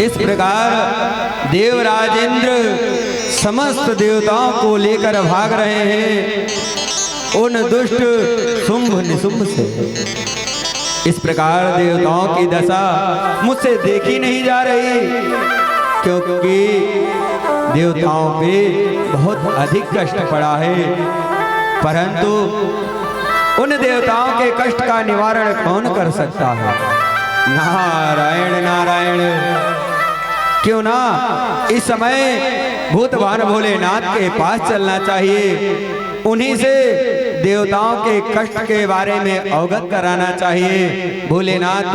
इस प्रकार देवराज इंद्र समस्त देवताओं को लेकर भाग रहे हैं उन दुष्ट शुंभ निशुंभ से। इस प्रकार देवताओं की दशा मुझसे देखी नहीं जा रही, क्योंकि देवताओं पे बहुत अधिक कष्ट पड़ा है। परंतु उन देवताओं के कष्ट का निवारण कौन कर सकता है? नारायण नारायण। क्यों ना इस समय भूतवान भोलेनाथ के पास चलना चाहिए, उन्हीं से देवताओं के कष्ट के बारे में अवगत कराना चाहिए। भोलेनाथ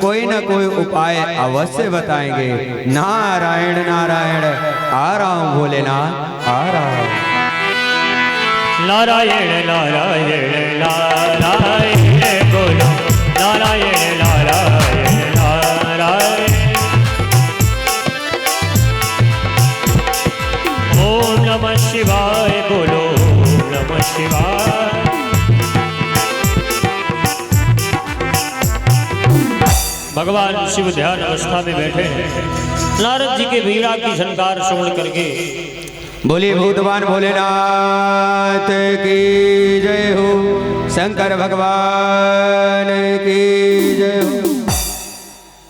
कोई न कोई उपाय अवश्य बताएंगे। नारायण नारायण। आ रहा हूँ भोलेनाथ, आ रहा हूँ। नारायण नारायण नारायण बोलो, नारायण नारायण नारायण। ओम नमः शिवाय बोलो, ओम नमः शिवाय। भगवान शिव ध्यान अवस्था में बैठे हैं। नारद जी के वीणा की झनकार श्रवण करके बोले भूतवान भोलेनाथ की जय हो, शंकर भगवान की जय हो।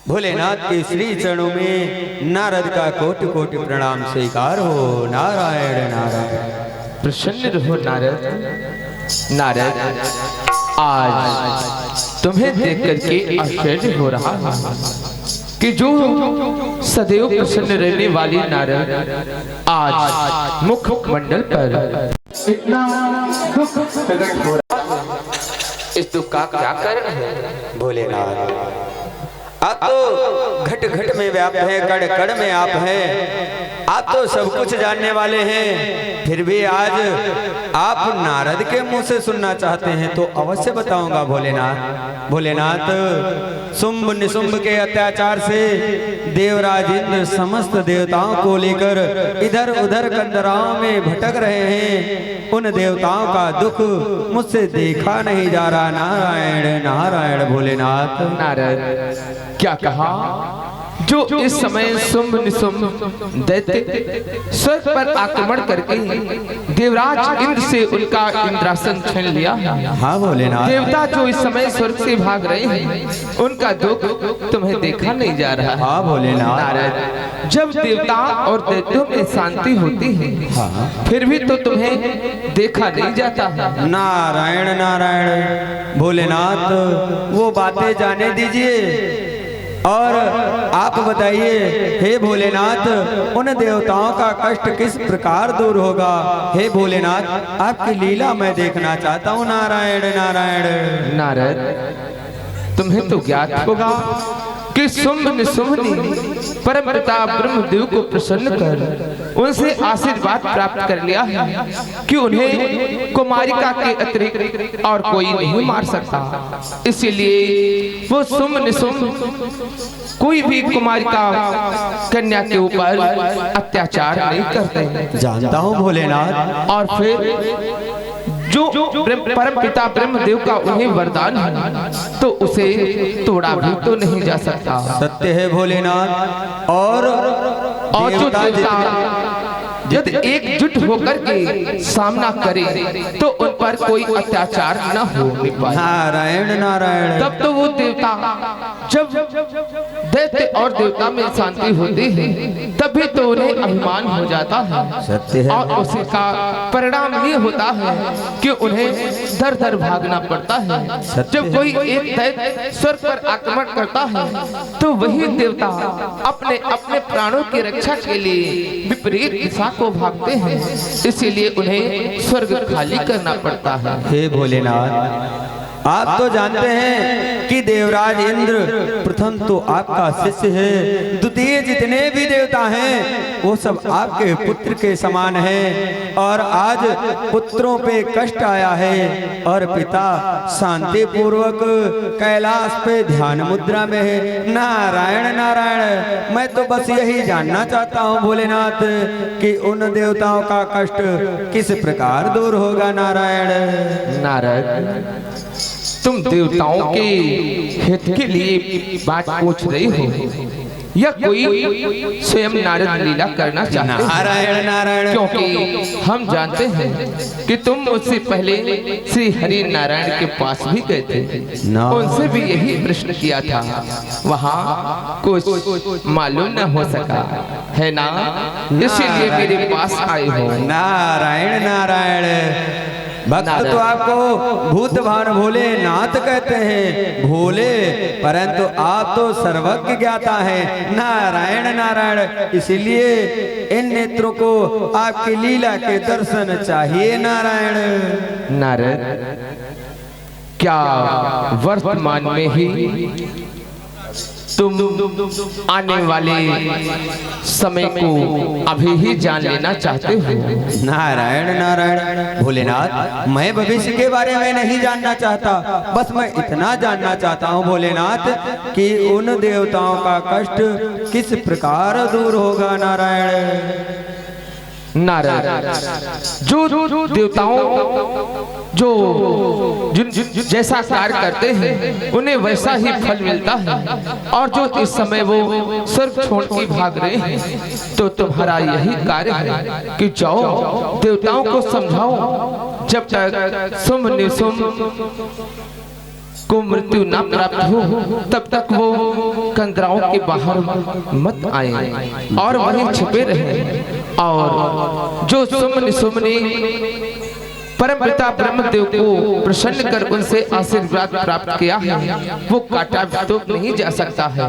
भोलेनाथ के श्री चरणों में नारद का कोटि कोटि प्रणाम स्वीकार हो। नारायण नारायण। प्रसन्न रहो नारद। नारद, आज तुम्हें देख करके आश्चर्य हो रहा है कि जो सदैव प्रसन्न रहने वाली नारद आज मुख मंडल पर इतना दुख प्रकट हो रहा है। इस दुख का क्या कारण है? भोलेनाथ, आप तो घट घट में व्याप्त हैं, कण कण में आप हैं। आप तो सब कुछ जानने वाले हैं, फिर भी आज आप नारद के मुंह से सुनना चाहते हैं तो अवश्य बताऊंगा भोलेनाथ। भोलेनाथ, शुंभ निशुंभ के अत्याचार से देवराज इंद्र समस्त देवताओं को लेकर इधर उधर कंदराओं में भटक रहे हैं। उन देवताओं का दुख मुझसे देखा नहीं जा रहा। नारायण नारायण। भोलेनाथ, नारद, क्या कहा? जो इस समय शुंभ निशुंभ दैत्य स्वर्ग पर आक्रमण करके देवराज इंद्र से उनका इंद्रासन छीन लिया। हाँ भोलेनाथ। देवता जो इस समय स्वर्ग से भाग रहे हैं, उनका दुख तुम्हें देखा नहीं जा रहा है। हाँ भोलेनाथ। नारद, जब देवता और दैत्यों में शांति होती है, हाँ, फिर भी तो तुम्हें देखा नहीं जाता है। नारायण नारायण। भोलेनाथ, वो बातें जाने दीजिए और आप बताइए, हे भोलेनाथ, उन देवताओं का कष्ट किस प्रकार दूर होगा? हे भोलेनाथ, आपकी लीला मैं देखना चाहता हूँ। नारायण नारायण। नारद, तुम्हें तो ज्ञात होगा कि शुंभ निशुंभ ने परम पिता ब्रह्मदेव को प्रसन्न कर उनसे आशीर्वाद प्राप्त कर लिया है कि उन्हें कुमारिका के अतिरिक्त और कोई नहीं मार सकता। इसीलिए वो शुंभ निशुंभ कोई भी कुमारिका कन्या के ऊपर अत्याचार नहीं करते। जानता हूँ भोलेनाथ। और फिर जो परम पिता ब्रह्मदेव का उन्हें वरदान है, तो उसे तोड़ा भी तो नहीं जा सकता। सत्य है भोलेनाथ। और जो देवता यदि एकजुट होकर के सामना करे तो उन पर कोई अत्याचार न हो पाए। नारायण नारायण। तब तो वो देवता, जब दैत्य और देवता में शांति होती है, तभी तो उन्हें अभिमान हो जाता है। सत्य है। और उसी का परिणाम ये होता है कि उन्हें दर दर भागना पड़ता है। जब कोई एक दैत्य स्वर्ग पर आक्रमण करता है, तो वही देवता अपने अपने प्राणों की रक्षा के लिए विपरीत दिशा को भागते हैं। इसीलिए उन्हें स्वर्ग खाली करना पड़ता है। हे भोलेनाथ, आप तो जानते हैं कि देवराज इंद्र प्रथम तो आपका शिष्य है, द्वितीय जितने भी देवता हैं वो सब आपके पुत्र के समान हैं। और आज पुत्रों पे कष्ट आया है और पिता शांति पूर्वक कैलाश पे ध्यान मुद्रा में है। नारायण नारायण। मैं तो बस यही जानना चाहता हूँ भोलेनाथ कि उन देवताओं का कष्ट किस प्रकार दूर होगा। नारायण। नारद, तुम देवताओं के हित के लिए बात पूछ रही हो, या कोई स्वयं नारद लीला करना चाहते हैं? नारायण नारायण। क्योंकि हम जानते हैं कि तुम मुझसे पहले श्री हरि नारायण के पास भी गए थे, उनसे भी यही प्रश्न किया था, वहाँ कुछ मालूम न हो सका है ना, इसीलिए मेरे पास आए हो। नारायण नारायण। भक्त तो आपको भूत भान भोले नाथ कहते हैं, भोले, परंतु आप तो सर्वज्ञ ज्ञाता है। नारायण नारायण। इसलिए इन नेत्रों को आपकी लीला के दर्शन चाहिए। नारायण। नारद, क्या वर्तमान में ही तुम आने वाले समय को अभी ही जान लेना चाहते हो? नारायण नारायण। भोलेनाथ, मैं भविष्य के बारे में नहीं जानना चाहता, बस मैं इतना जानना चाहता हूँ भोलेनाथ कि उन देवताओं का कष्ट किस प्रकार दूर होगा। नारायण। नारद, जो देवताओं जो जैसा कार्य करते हैं उन्हें वैसा ही फल मिलता है, और जो इस समय वो स्वर्ग छोड़ के भाग रहे हैं, तो तुम्हारा यही कार्य है कि जाओ देवताओं को समझाओ, जब तक शुंभ निशुंभ को मृत्यु न प्राप्त हो तब तक वो कंदराओं के बाहर मत आए और वहीं छिपे रहे। और जो शुंभ निशुंभ ने परम पिता ब्रह्मदेव को प्रसन्न कर उनसे आशीर्वाद प्राप्त किया है, वो काटा तो नहीं जा सकता है।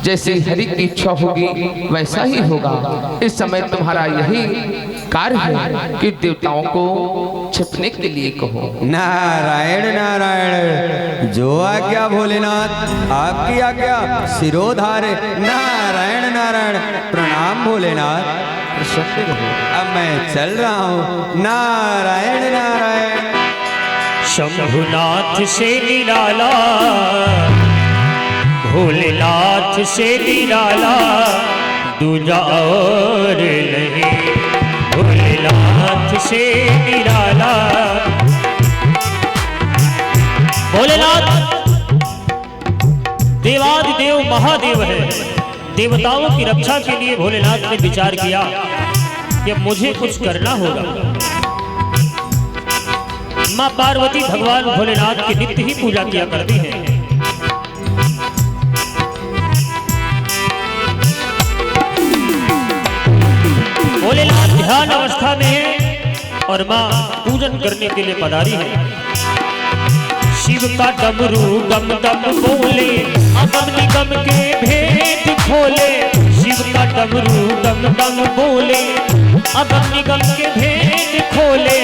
जैसे हरि की इच्छा होगी वैसा ही होगा। इस समय तुम्हारा यही कार्य है कि देवताओं को छिपने के लिए कहो। नारायण नारायण। जो आज्ञा भोलेनाथ, आपकी आज्ञा सिरोधार्य। नारायण नारायण। प्रणाम भोलेनाथ। अब मैं चल रहा हूँ। नारायण नारायण। शंभुनाथ से निराला, भोलेनाथ से निराला दूजा और नहीं। भोलेनाथ से निराला। भोलेनाथ देवादिदेव महादेव है। देवताओं की रक्षा के लिए भोलेनाथ ने विचार किया कि मुझे कुछ करना होगा। मां पार्वती भगवान भोलेनाथ की नित्य ही पूजा किया करती हैं। भोलेनाथ ध्यान अवस्था में है और मां पूजन करने के लिए पधारी है। शिव का डमरू गम गम बोले, अगम निगम के भेद खोले। शिव का डमरू गम गम बोले, अगम निगम के भेद खोले।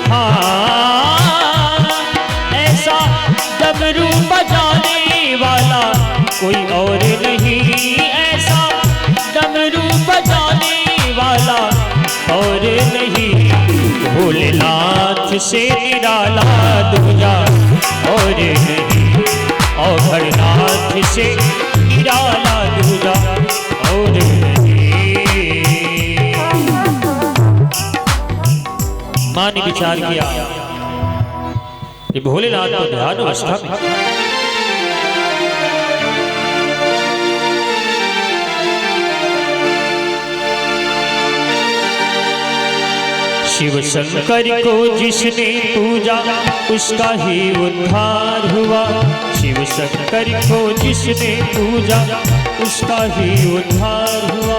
हाँ, ऐसा डमरू बजाने वाला कोई और नहीं। ऐसा डमरू बजाने वाला और नहीं। भोलेनाथ से निराला दूजा और नहीं। और भोलेनाथ से निराला दूजा और नहीं। मां ने विचार किया कि भोलेनाथ तो ध्यान अवस्था में, शिव शंकर को जिसने पूजा उसका ही उद्धार हुआ। शिव शंकर को जिसने पूजा उसका ही उद्धार हुआ।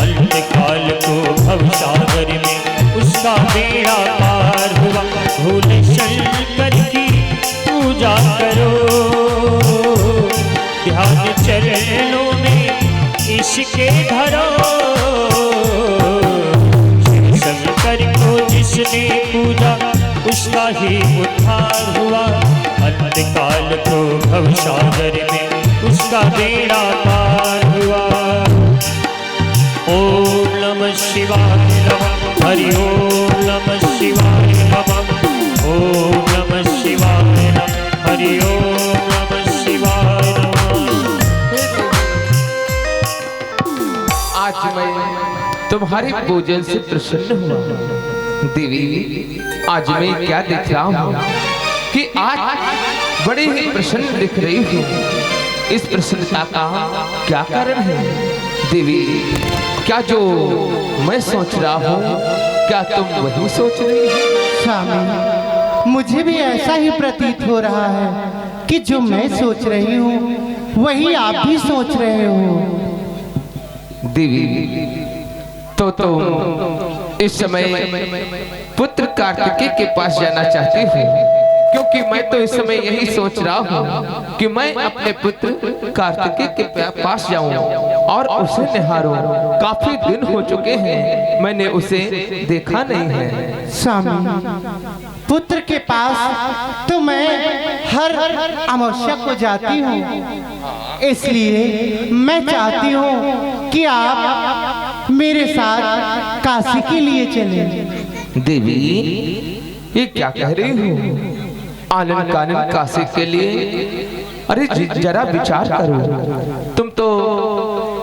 अंतकाल को भवसागर में उसका बेड़ा पार हुआ। भोले शंकर की पूजा करो, ध्यान चरणों में इसके धरो। शंकर को जिसने पूजा उसका ही उद्धार हुआ। अंतकाल को भवसागर में उसका बेड़ा पार हुआ। ओम नमः शिवाय नमः। हरि ओम नमः शिवाय नमः। ओम नमः शिवाय नमः। हरि ओम नमः शिवाय नमः। आज मैं तुम्हारे पूजन से प्रसन्न हुआ। देवी, आज मैं क्या देख रहा हूँ कि आज बड़े ही प्रसन्न दिख रही हूँ। इस प्रसन्नता का क्या कारण है? देवी, क्या जो मैं सोच रहा हूँ क्या तुम वही सोच रही हो? स्वामी, मुझे भी ऐसा ही प्रतीत हो रहा है कि जो मैं सोच रही हूँ वही आप भी सोच रहे हो। देवी, तो तुम इस समय पुत्र कार्तिकेय के पास जाना चाहती हो, क्योंकि मैं तो इस समय यही सोच रहा हूँ कि मैं अपने पुत्र कार्तिकेय के पास जाऊं और उसे निहारूं। काफी दिन हो चुके हैं, मैंने उसे देखा नहीं है। स्वामी, पुत्र के पास तो मैं हर अमावस्या को जाती हूँ, इसलिए मैं चाहती हूँ कि आप मेरे साथ काशी के लिए चलें। देवी, ये क्या कह रही हो? आनंद कानन काशी के लिए? अरे जरा विचार करो, तुम तो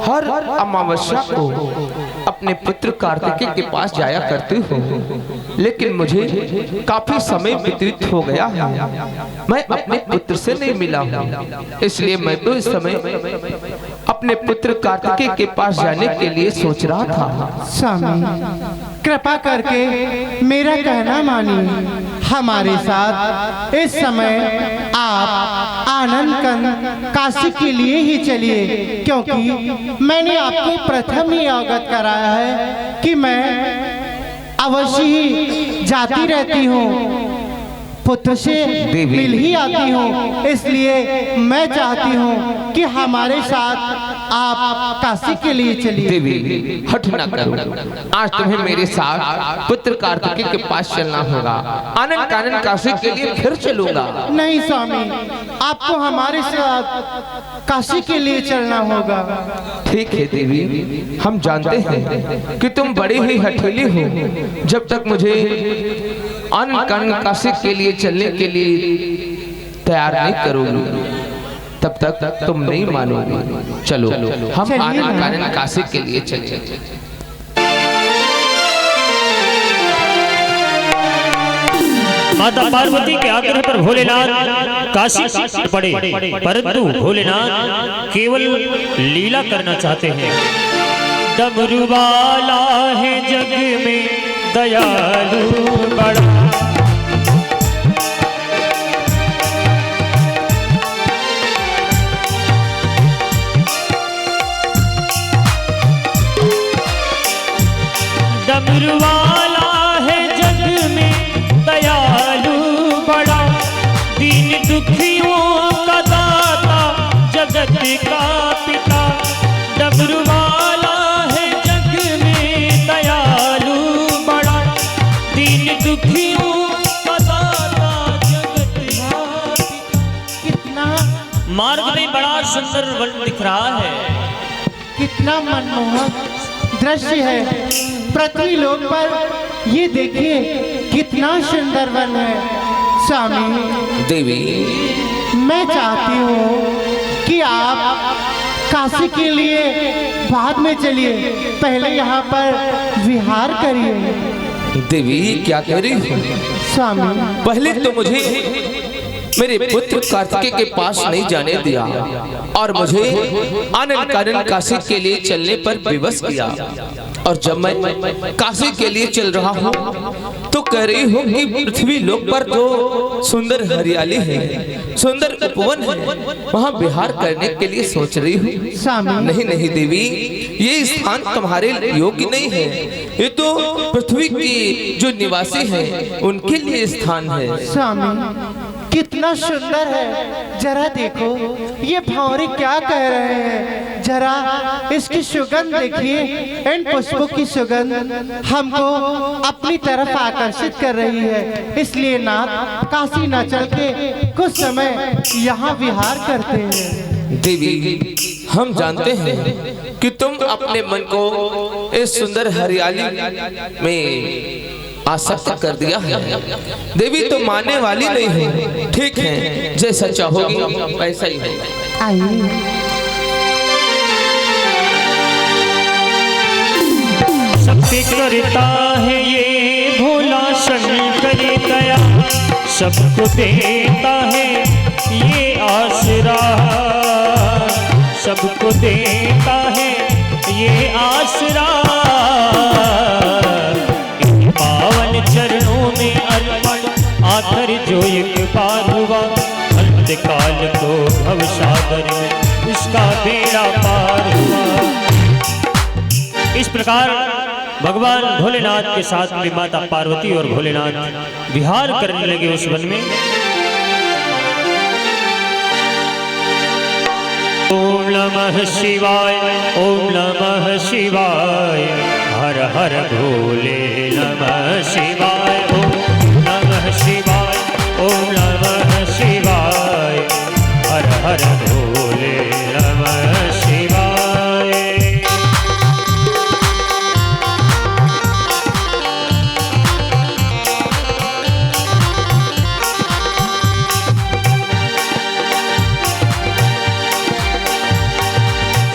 हर अमावस्या को अपने पुत्र कार्तिकेय के पास जाया करते हो, लेकिन मुझे काफी समय व्यतीत हो गया है, मैं अपने पुत्र से नहीं मिला हूँ। इसलिए मैं तो इस समय अपने पुत्र कार्तिकेय के पास जाने के लिए सोच रहा था। स्वामी, कृपा करके मेरा कहना मानिए, हमारे साथ इस समय आप आनंद कानन काशी के लिए ही चलिए, क्योंकि मैंने आपको प्रथम ही अवगत कराया है कि मैं अवश्य ही जाती रहती हूँ, पुत्र से मिल ही आती हूँ, इसलिए मैं चाहती हूँ कि हमारे साथ आप काशी के लिए चलिए। देवी, हठ न करो, आज तुम्हें मेरे साथ पुत्र कार्तिकेय के पास चलना होगा। आनंद कानन काशी के लिए फिर चलूंगा। नहीं स्वामी, आपको हमारे साथ काशी के लिए चलना होगा। ठीक है देवी, हम जानते हैं कि तुम बड़ी ही हठीली हो। जब तक मुझे आनंद कानन काशी के लिए चलने के लिए तैयार नहीं करोगी, तब तक तुम नहीं मानोगी। चलो, हम आनंद कानन काशी के लिए चलें। माता पार्वती के आग्रह पर भोलेनाथ काशी पड़े, परंतु भोलेनाथ केवल लीला करना चाहते हैं। डमरू वाला है जग में दयालु बड़ा, डमरू वाला है जग में दयालु बड़ा, दीन दुखियों का दाता जगत का पिता। डमरू वाला है जग में दयालु बड़ा, दीन दुखियों का दाता जगत का पिता। कितना मार्ग में बड़ा सुंदर वन दिख रहा है, कितना मनमोहक दृश्य है। पृथ्वी लोक पर ये देखिए कितना सुंदर वन है। स्वामी देवी, मैं चाहती हूँ कि आप काशी के लिए बाद में चलिए, पहले यहाँ पर विहार करिए। देवी क्या कह रही हो? स्वामी, पहले तो मुझे मेरे पुत्र कार्तिकेय के पास नहीं जाने दिया और मुझे आनंद कानन काशी के लिए चलने पर विवश किया, और जब मैं काशी के लिए चल रहा हूँ तो कह रही हूँ कि पृथ्वी लोक पर तो सुंदर हरियाली है, सुंदर उपवन है, वहाँ विहार करने के लिए सोच रही हूँ। नहीं नहीं देवी, ये स्थान तुम्हारे योग्य नहीं है, ये तो पृथ्वी के जो निवासी हैं उनके लिए स्थान है। स्वामी कितना सुंदर है, जरा देखो ये भंवरे क्या कह रहे हैं, जरा इसकी सुगंध देखिए। इन पुष्पों की सुगंध हमको अपनी तरफ आकर्षित कर रही है, इसलिए नाथ काशी न चल के कुछ समय यहाँ विहार करते हैं। देवी, हम जानते हैं कि तुम अपने मन को इस सुंदर हरियाली में आसक्त कर दिया है। देवी तो मानने वाली नहीं है। ठीक है, जैसा चाहोगी वैसा ही होगा। आइए। सबसे करता है ये भोला शंकर दया, सबको देता है ये आसरा। सबको देता है ये आसरा। इन पावन चरणों में अर्पण आखिर जो एक बार हुआ, अंतकाल को भवसागर में उसका बेड़ा पार हुआ। इस प्रकार भगवान भोलेनाथ के साथ में माता पार्वती और भोलेनाथ विहार करने लगे उस वन में। ओम नमः शिवाय, ओम नमः शिवाय, हर हर भोले नमः शिवाय। ओम नमः शिवाय, ओम नमः शिवाय, हर हर भोले नमः शिवाय।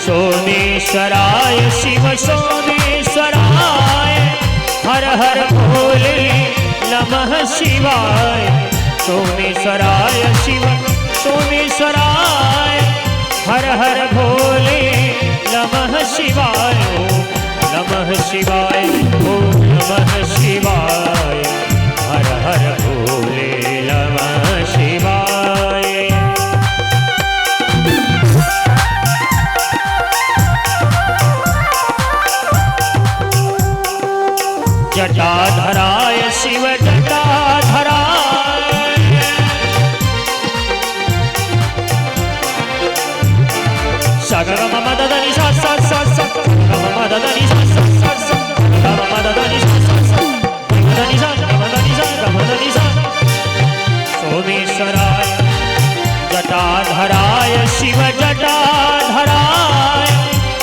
सोमेश्वराय शिव सोमेश्वराय, हर हर भोले नमः शिवाय। सोमेश्वराय शिव सोमेश्वराय, हर हर भोले नमः शिवाय। ओम नमः शिवाय, ओम नमः शिवाय, हर हर भोले नमः शिवाय। जटाधराय शिव जटाधराय, सगम मद దని స స స స గమ మద దని స స స స గమ మద దని స స స దని స గమ దని స గమ దని స। सोमेश्वराय जटाधराय शिव जटाधराय,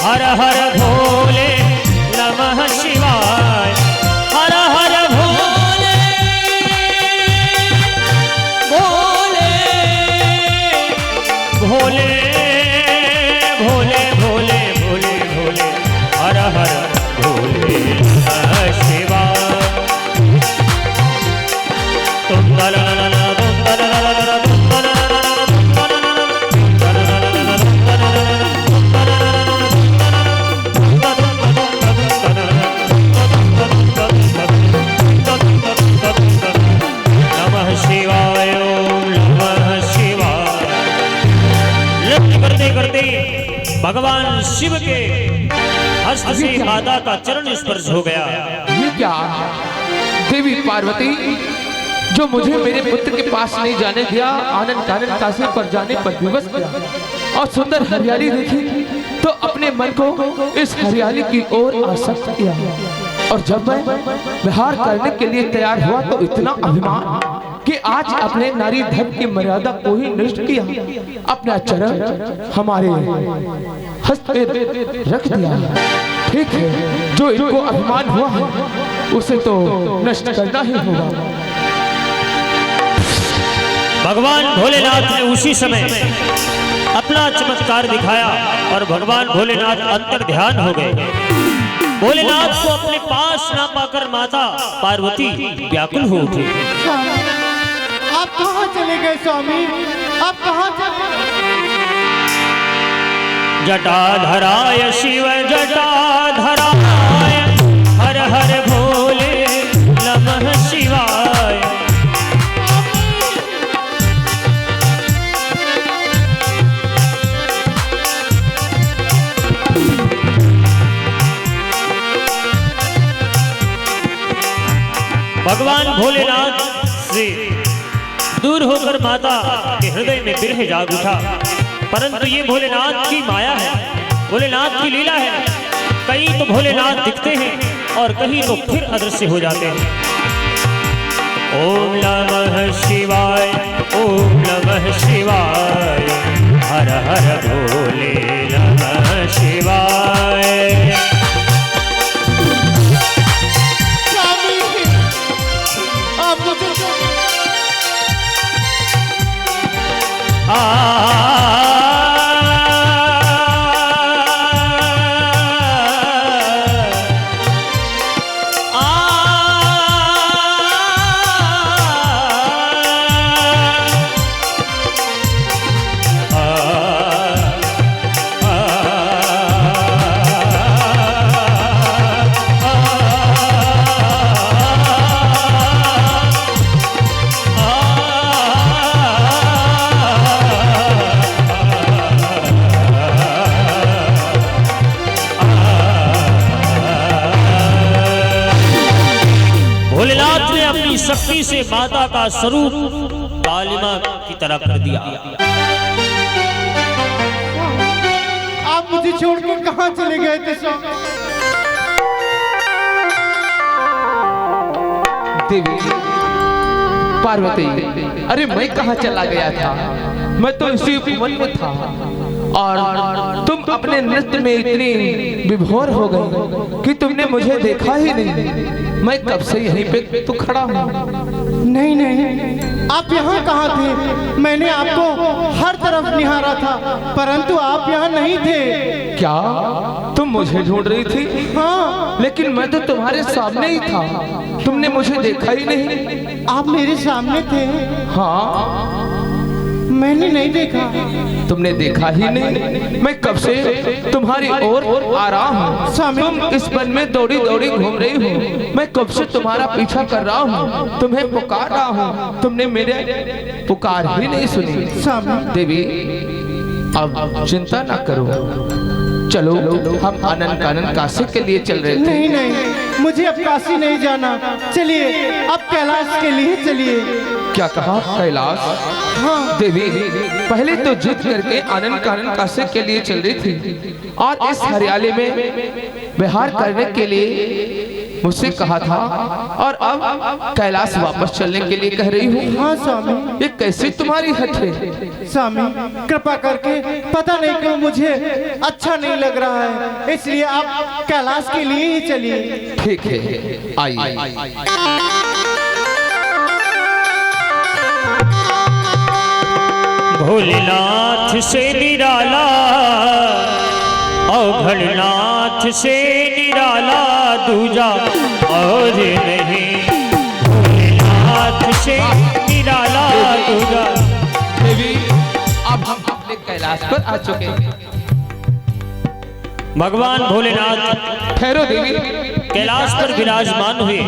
हर हर भोले नमः शिवाय। हर हर भोले भोले भोले भोले भोले भोले भोले, हर हर भोले नमः शिवाय। तुम नमः शिवाय, ओम नमः शिवाय। नृत्य करते करते भगवान शिव के हस्त से माता का चरण स्पर्श हो गया। ये क्या देवी पार्वती, जो मुझे मेरे पुत्र के पास नहीं जाने दिया, आनंद कानन काशी पर जाने पर विवश किया और सुंदर हरियाली देखी तो अपने मन को इस हरियाली की ओर आसक्त किया। और जब मैं विहार करने के लिए तैयार हुआ तो इतना अभिमान कि आज अपने नारी धर्म की मर्यादा को ही नष्ट किया, अपना चरण हमारे हस्त पे रख दिया। ठीक है, जो इनको अभिमान हुआ है उसे तो नष्ट करना ही होगा। भगवान भोलेनाथ ने उसी समय अपना चमत्कार दिखाया और भगवान भोलेनाथ अंतर ध्यान हो गए। भोलेनाथ को अपने पास ना पाकर माता पार्वती व्याकुल हो उठी। आप कहाँ चले गए स्वामी, आप कहाँ चले? जटाधराय शिव जटाधराय, हर हर भोले नमः शिवाय। भगवान भोलेनाथ से दूर होकर माता के हृदय में विरह जाग उठा, परंतु ये भोलेनाथ की माया है, भोलेनाथ की लीला है। कहीं तो भोलेनाथ दिखते हैं और कहीं तो फिर अदृश्य हो जाते हैं। ओम नमः शिवाय, ओम नमः शिवाय, हर हर भोले नमः शिवाय। अपनी शक्ति से माता का स्वरूप कालिमा की तरह कर दिया। आप मुझे छोड़कर कहाँ चले गए थे स्वामी? देवी पार्वती, अरे मैं कहाँ चला गया था? मैं तो इसी वन में था और तुम अपने नृत्य में इतनी विभोर हो गई कि तुमने मुझे देखा ही नहीं। मैं कब से यहीं पे तो खड़ा हूँ। नहीं नहीं, आप यहाँ कहाँ थे? मैंने आपको हर तरफ निहारा था, परंतु आप यहाँ नहीं थे। क्या तुम मुझे ढूंढ रही थी? हाँ, लेकिन मैं तो तुम्हारे सामने ही था, तुमने मुझे देखा ही नहीं। आप मेरे सामने थे? हाँ, मैंने नहीं देखा। तुमने देखा ही नहीं। मैं कब से तुम्हारी ओर आ रहा हूँ। तुम इस वन में दौड़ी दौड़ी घूम रही हो, मैं कब से तुम्हारा पीछा कर रहा हूँ, तुम्हें पुकार रहा हूँ, तुमने मेरे पुकार ही नहीं सुनी। देवी अब चिंता ना करो, चलो हम आनंद कानन काशी के लिए चल रहे थे। नहीं नहीं, मुझे अब काशी नहीं जाना। चलिए अब कैलाश के लिए चलिए। क्या कहा? कैलाश? हाँ देवी, पहले तो जिद करके आनंद कानन काशी के लिए चल रही थी और इस हरियाली में विहार करने के लिए मुझसे कहा था और अब कैलाश वापस चलने के लिए कह रही हूँ। हाँ स्वामी। ये कैसे तुम्हारी हट है? स्वामी कृपा करके, पता नहीं क्यों मुझे अच्छा नहीं लग रहा है, इसलिए आप कैलाश के लिए ही चलिए। ठीक है, आइए। भोलेनाथ से निराला अवघड़नाथ से निराला दूजा और नहीं। भोलेनाथ से निराला दूजा। देवी अब हम अपने कैलाश पर आ चुके हैं। भगवान भोलेनाथ ठहरो देवी। कैलाश पर विराजमान हुए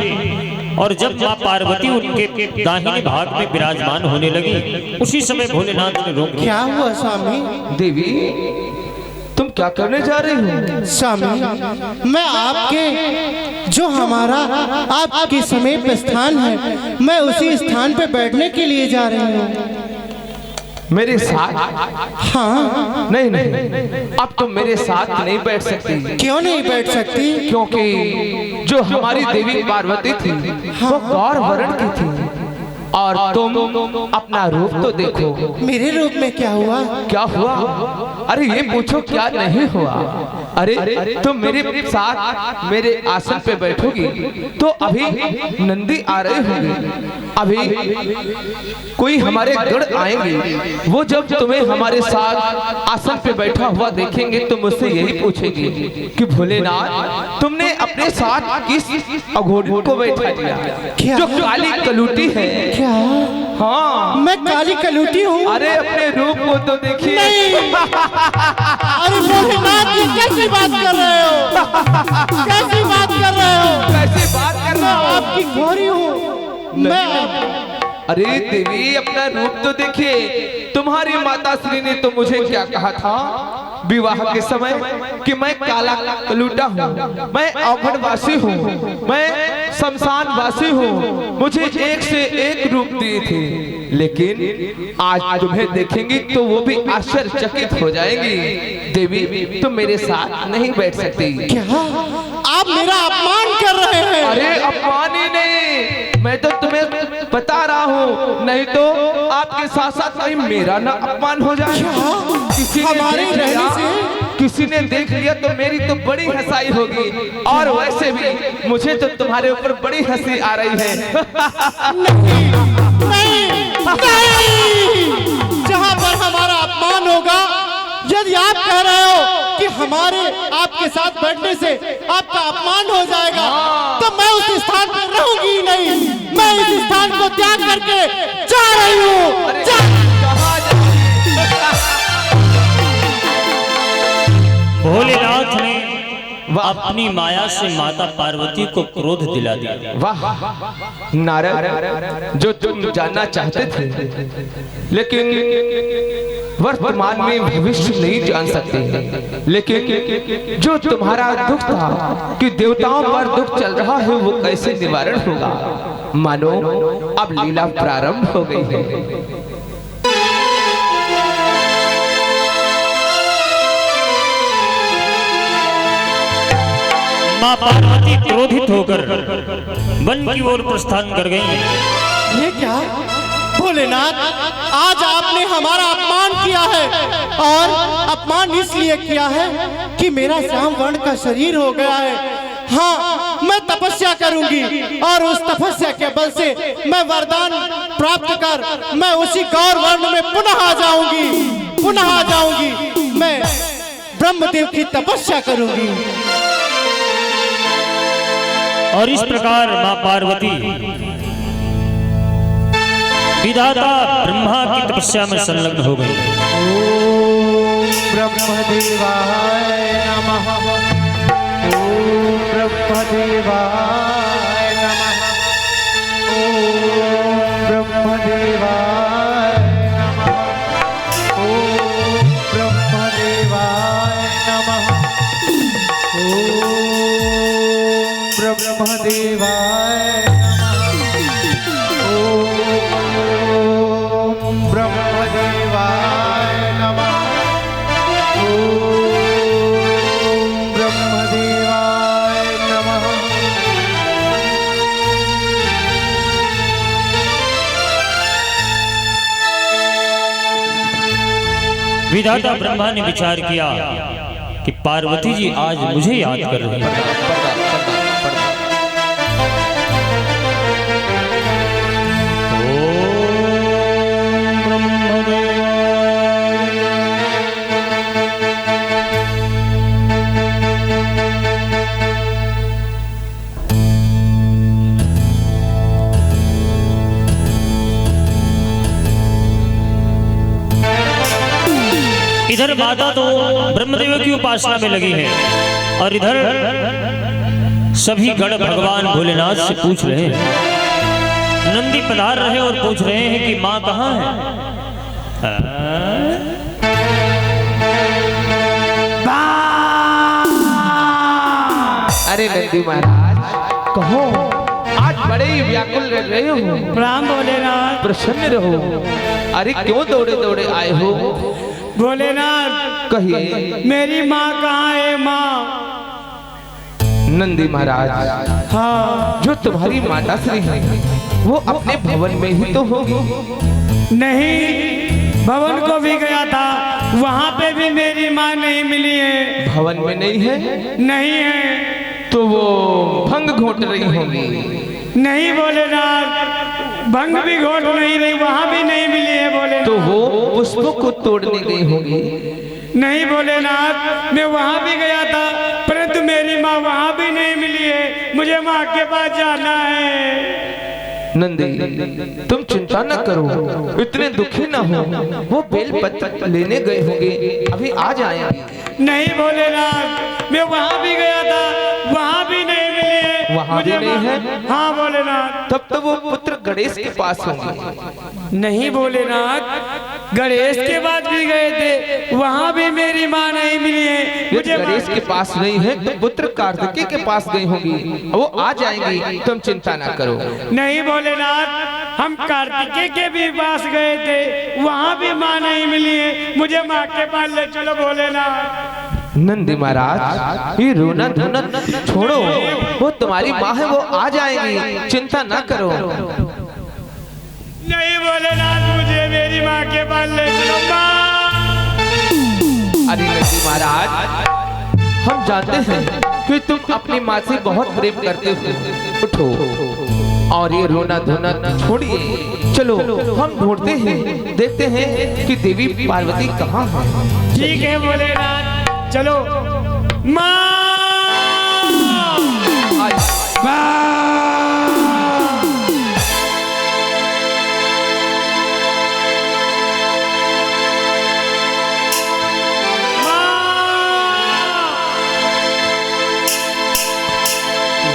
और जब माँ पार्वती उनके दाहिने भाग में विराजमान होने लगी, उसी समय भोलेनाथ ने रोक दिया। क्या हुआ स्वामी? देवी तुम क्या करने जा रही हो? स्वामी मैं आपके जो हमारा आपके समीप स्थान है, मैं उसी स्थान पे बैठने के लिए जा रही हूँ। मेरे साथ? हाँ। नहीं नहीं, अब तुम मेरे साथ नहीं बैठ सकती। क्यों नहीं बैठ सकती? क्योंकि जो हमारी देवी पार्वती थी वो गौर वर्ण की थी और तुम अपना रूप तो देखो। मेरे रूप में क्या हुआ? क्या हुआ? अरे ये पूछो क्या नहीं हुआ। अरे तुम मेरे साथ मेरे आसन पे बैठोगी तो अभी नंदी आ रहे होंगे, अभी कोई हमारे गढ़ आएंगे, वो जब तुम्हें हमारे साथ आसन पे बैठा हुआ देखेंगे तो मुझसे यही पूछेंगे कि भोलेनाथ तुमने अपने साथ किस अघोरी को बैठा दिया जो काली कलूटी है? क्या? हाँ मैं काली कलूटी हूँ? अरे अपने रूप को तो देखिए। अरे भोलेनाथ जी कैसी बात कर रहे हो? कैसी बात कर रहे हो? कैसे बात कर रहे हो? आपकी घोरी हूँ मैं। अरे देवी अपना रूप तो देखिए। तुम्हारी माता श्री ने तो मुझे क्या कहा था विवाह के समय कि मैं काला कलूटा हूँ, मैं अवघड़वासी हूँ, मैं शमशान वासी हूँ। मुझे एक से एक रूप दिए थे, लेकिन आज तुम्हें देखेंगी तो वो भी आश्चर्यचकित हो जाएंगी। देवी तुम मेरे साथ नहीं बैठ सकती। क्या आप मेरा अपमान कर रहे हैं? अरे अपमान ही नहीं, मैं तो तुम्हें बता रहा हूँ, नहीं तो आपके साथ साथ कहीं मेरा ना अपमान हो जाए। किसी ने देख लिया तो मेरी तो बड़ी हंसाई होगी, और वैसे भी मुझे तो तुम्हारे ऊपर बड़ी हंसी आ रही है। नहीं, जहाँ पर हमारा अपमान होगा, यदि आप कह रहे हो कि हमारे आपके साथ बैठने से आपका अपमान हो जाएगा, तो मैं उस स्थान पर रहूंगी नहीं। मैं इस स्थान को त्याग करके जा रही हूँ। भोलेनाथ ने अपनी माया से माता पार्वती को क्रोध दिला दिया। वाह नारद, जो तुम जानना चाहते थे, लेकिन वर्तमान में भविष्य नहीं जान सकते, लेकिन जो तुम्हारा दुख था कि देवताओं पर दुख चल रहा है वो कैसे निवारण होगा, मानो अब लीला प्रारंभ हो गई है। मां पार्वती क्रोधित होकर वन की ओर प्रस्थान कर गई। ये क्या भोलेनाथ, आज आपने हमारा अपमान किया है, और अपमान इसलिए किया है कि मेरा श्याम वर्ण का शरीर हो गया है। हाँ, मैं तपस्या करूंगी और उस तपस्या के बल से मैं वरदान प्राप्त कर मैं उसी गौर वर्ण में पुनः आ जाऊंगी। मैं ब्रह्मदेव की तपस्या करूंगी। और इस प्रकार मां पार्वती विधाता ब्रह्मा की तपस्या में संलग्न हो गई। ओम ब्रह्मदेवाय नमः। ओम ब्रह्मदेवाय नमः। ओम ब्रह्मदेवाय नमः। ओम ब्रह्मदेवाय नमः। ओम ब्रह्मदेवाय विधाता ब्रह्मा ने विचार किया कि पार्वती जी आज मुझे याद कर रही है। इधर माता तो ब्रह्मदेव की उपासना में लगी है और इधर सभी गण भगवान भोलेनाथ से पूछ रहे हैं। नंदी पधार रहे और पूछ रहे हैं कि माँ कहाँ है। अरे नंदी महाराज, कहो आज बड़े ही व्याकुल रह रहे हो। प्रणाम भोलेनाथ। प्रसन्न रहो। अरे क्यों दौड़े दौड़े आए हो? भोलेनाथ, कहिए। मेरी माँ कहाँ है माँ? नंदी महाराज, हाँ, जो तुम्हारी माता श्री है वो अपने भवन में ही तो होगी। नहीं, भवन को भी गया था, वहाँ पे भी मेरी माँ नहीं मिली है। भवन में नहीं है? नहीं है। तो वो भंग घोट रही होंगी। नहीं भोलेनाथ, भंग भी घोट नहीं रही, वहाँ भी नहीं मिली है भोलेनाथ। तो वो पुष्पों को तोड़ने गई होंगी। नहीं भोलेनाथ, मैं वहाँ भी गया था, परंतु मेरी माँ वहाँ भी नहीं मिली है। मुझे माँ के पास जाना है। नंदी, तुम चिंता न करो, इतने दुखी न हो। वो बेलपत्र लेने गए होंगे, अभी आ जाएंगे। नहीं भोलेनाथ, मैं वहाँ भी गया था, वहाँ भी नहीं मिली है। वहाँ भी नहीं है? हाँ भोलेनाथ। तब तो वो पुत्र गणेश के पास होंगे। नहीं भोलेनाथ, गणेश के पास भी गए थे, वहाँ भी मेरी माँ नहीं मिली है। मुझे गणेश के पास नहीं है तो पुत्र कार्तिकेय के पास गई होंगी, वो आ जाएंगी, तुम चिंता ना करो। नहीं भोलेनाथ, हम कार्तिकेय के भी पास गए थे, वहाँ भी माँ नहीं मिली है। मुझे माँ के पास ले चलो भोलेनाथ। नंदी महाराज, ये रोना धोना छोड़ो, वो तुम्हारी माँ है, वो आ जाएंगी, चिंता ना करो। नहीं भोलेनाथ, मुझे मेरी माँ के पास ले चलो माँ। अरे नंदी महाराज, हम जानते हैं कि तुम अपनी माँ से बहुत प्रेम करते हो। उठो और ये रोना धोना छोड़िए, चलो हम ढूंढते हैं, देखते हैं कि देवी पार्वती कहाँ है। ठीक है भोलेनाथ, चलो माँ।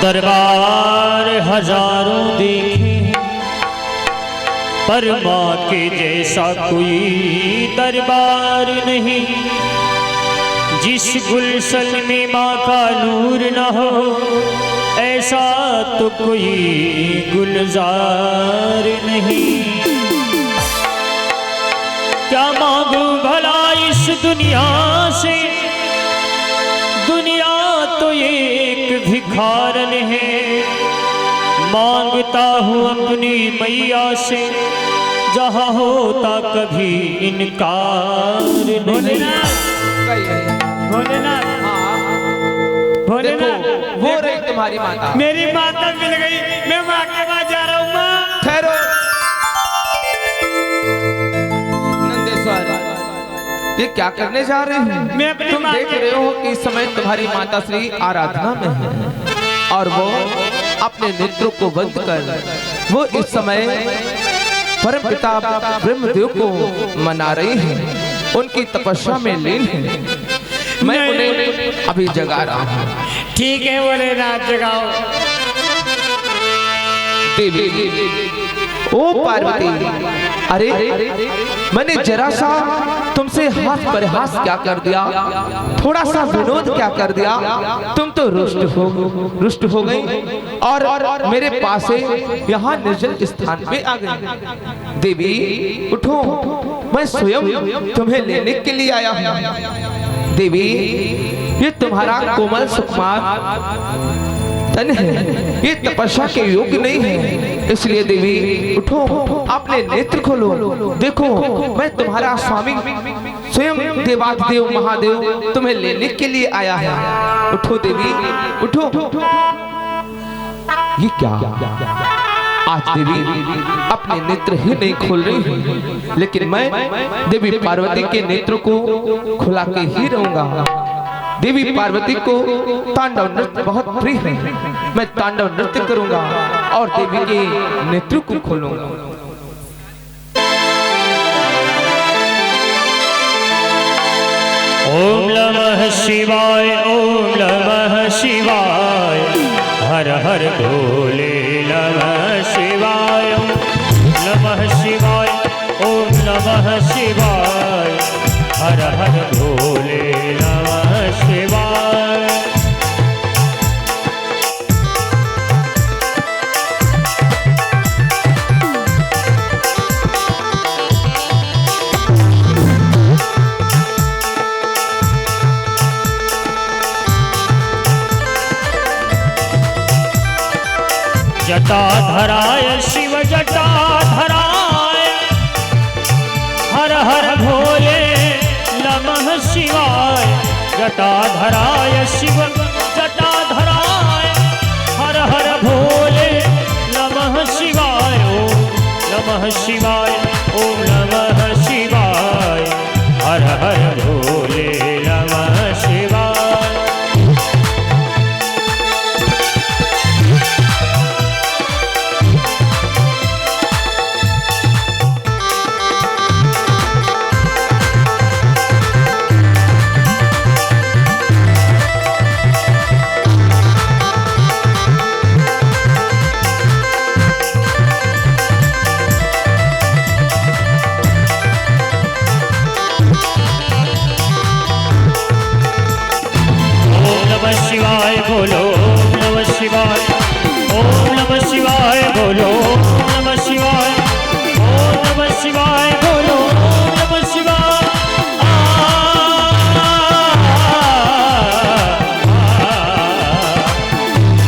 दरबार हजारों देखे पर माँ के जैसा कोई दरबार नहीं। जिस गुलशन में माँ का नूर न हो ऐसा तो कोई गुलजार नहीं। क्या मांगू भला इस दुनिया से, दुनिया तो एक भिखारन है। मांगता हूँ अपनी मैया से जहाँ होता कभी इनकार नहीं। भोलेनाथ भोलेनाथ वो रही तुम्हारी माता। मेरी माता मिल गई, मैं माँ के पास जा रहा हूँ। माँ ठहरो नंदेश्वर, ये क्या करने जा रहे हैं? मैं अपनी तुम माँ देख के- रहे हो कि इस समय तुम्हारी माता श्री आराधना में है और वो अपने नेत्रों को बंद कर वो इस समय परम पिता ब्रह्मदेव को मना रही हैं, उनकी तपस्या में लीन है। मैं उन्हें अभी जगा रहा हूँ। ठीक है भोलेनाथ, जगाओ। देवी ओ पार्वती, अरे मैंने जरा सा तुमसे हाथ पर हाथ क्या कर दिया, थोड़ा सा विनोद क्या कर दिया, तुम तो रुष्ट हो गई और मेरे पास से यहाँ निर्जल स्थान पे आ गई। देवी उठो, मैं स्वयं तुम्हें लेने के लिए आया हूँ। देवी ये तुम्हारा कोमल सुकुमार तन है, ये तपस्या के योग्य नहीं है, इसलिए देवी उठो, अपने नेत्र खोलो। देखो मैं तुम्हारा स्वामी स्वयं देवाधिदेव महादेव तुम्हें लेने के लिए आया है। उठो देवी उठो। ये क्या आज देवी अपने नेत्र ही नहीं खोल रही है, लेकिन मैं देवी पार्वती के नेत्र को खुला के ही रहूंगा। देवी पार्वती को तांडव नृत्य बहुत प्रिय है, मैं तांडव नृत्य करूंगा और देवी के नेत्र को खोलूंगा। ओम नमः शिवाय, ओम नमः शिवाय, हर हर भोले नमः शिवाय। ओम नमः शिवाय, ओम नमः शिवाय, हर हर भोले नमः शिवाय। जटाधराय शिव जटाधराय, हर हर भोले नमः शिवाय। जटाधराय शिव जटाधराय, हर हर भोले नमः शिवाय। ओम नमः शिवाय, ओम नमः शिवाय, हर हर भोले नमः शिवाय। शिवाय बोलो, ओम नमः शिवाय, ओम नमः शिवाय बोलो, ओम नमः शिवाय, ओम नमः शिवाय बोलो, ओम नमः शिवाय।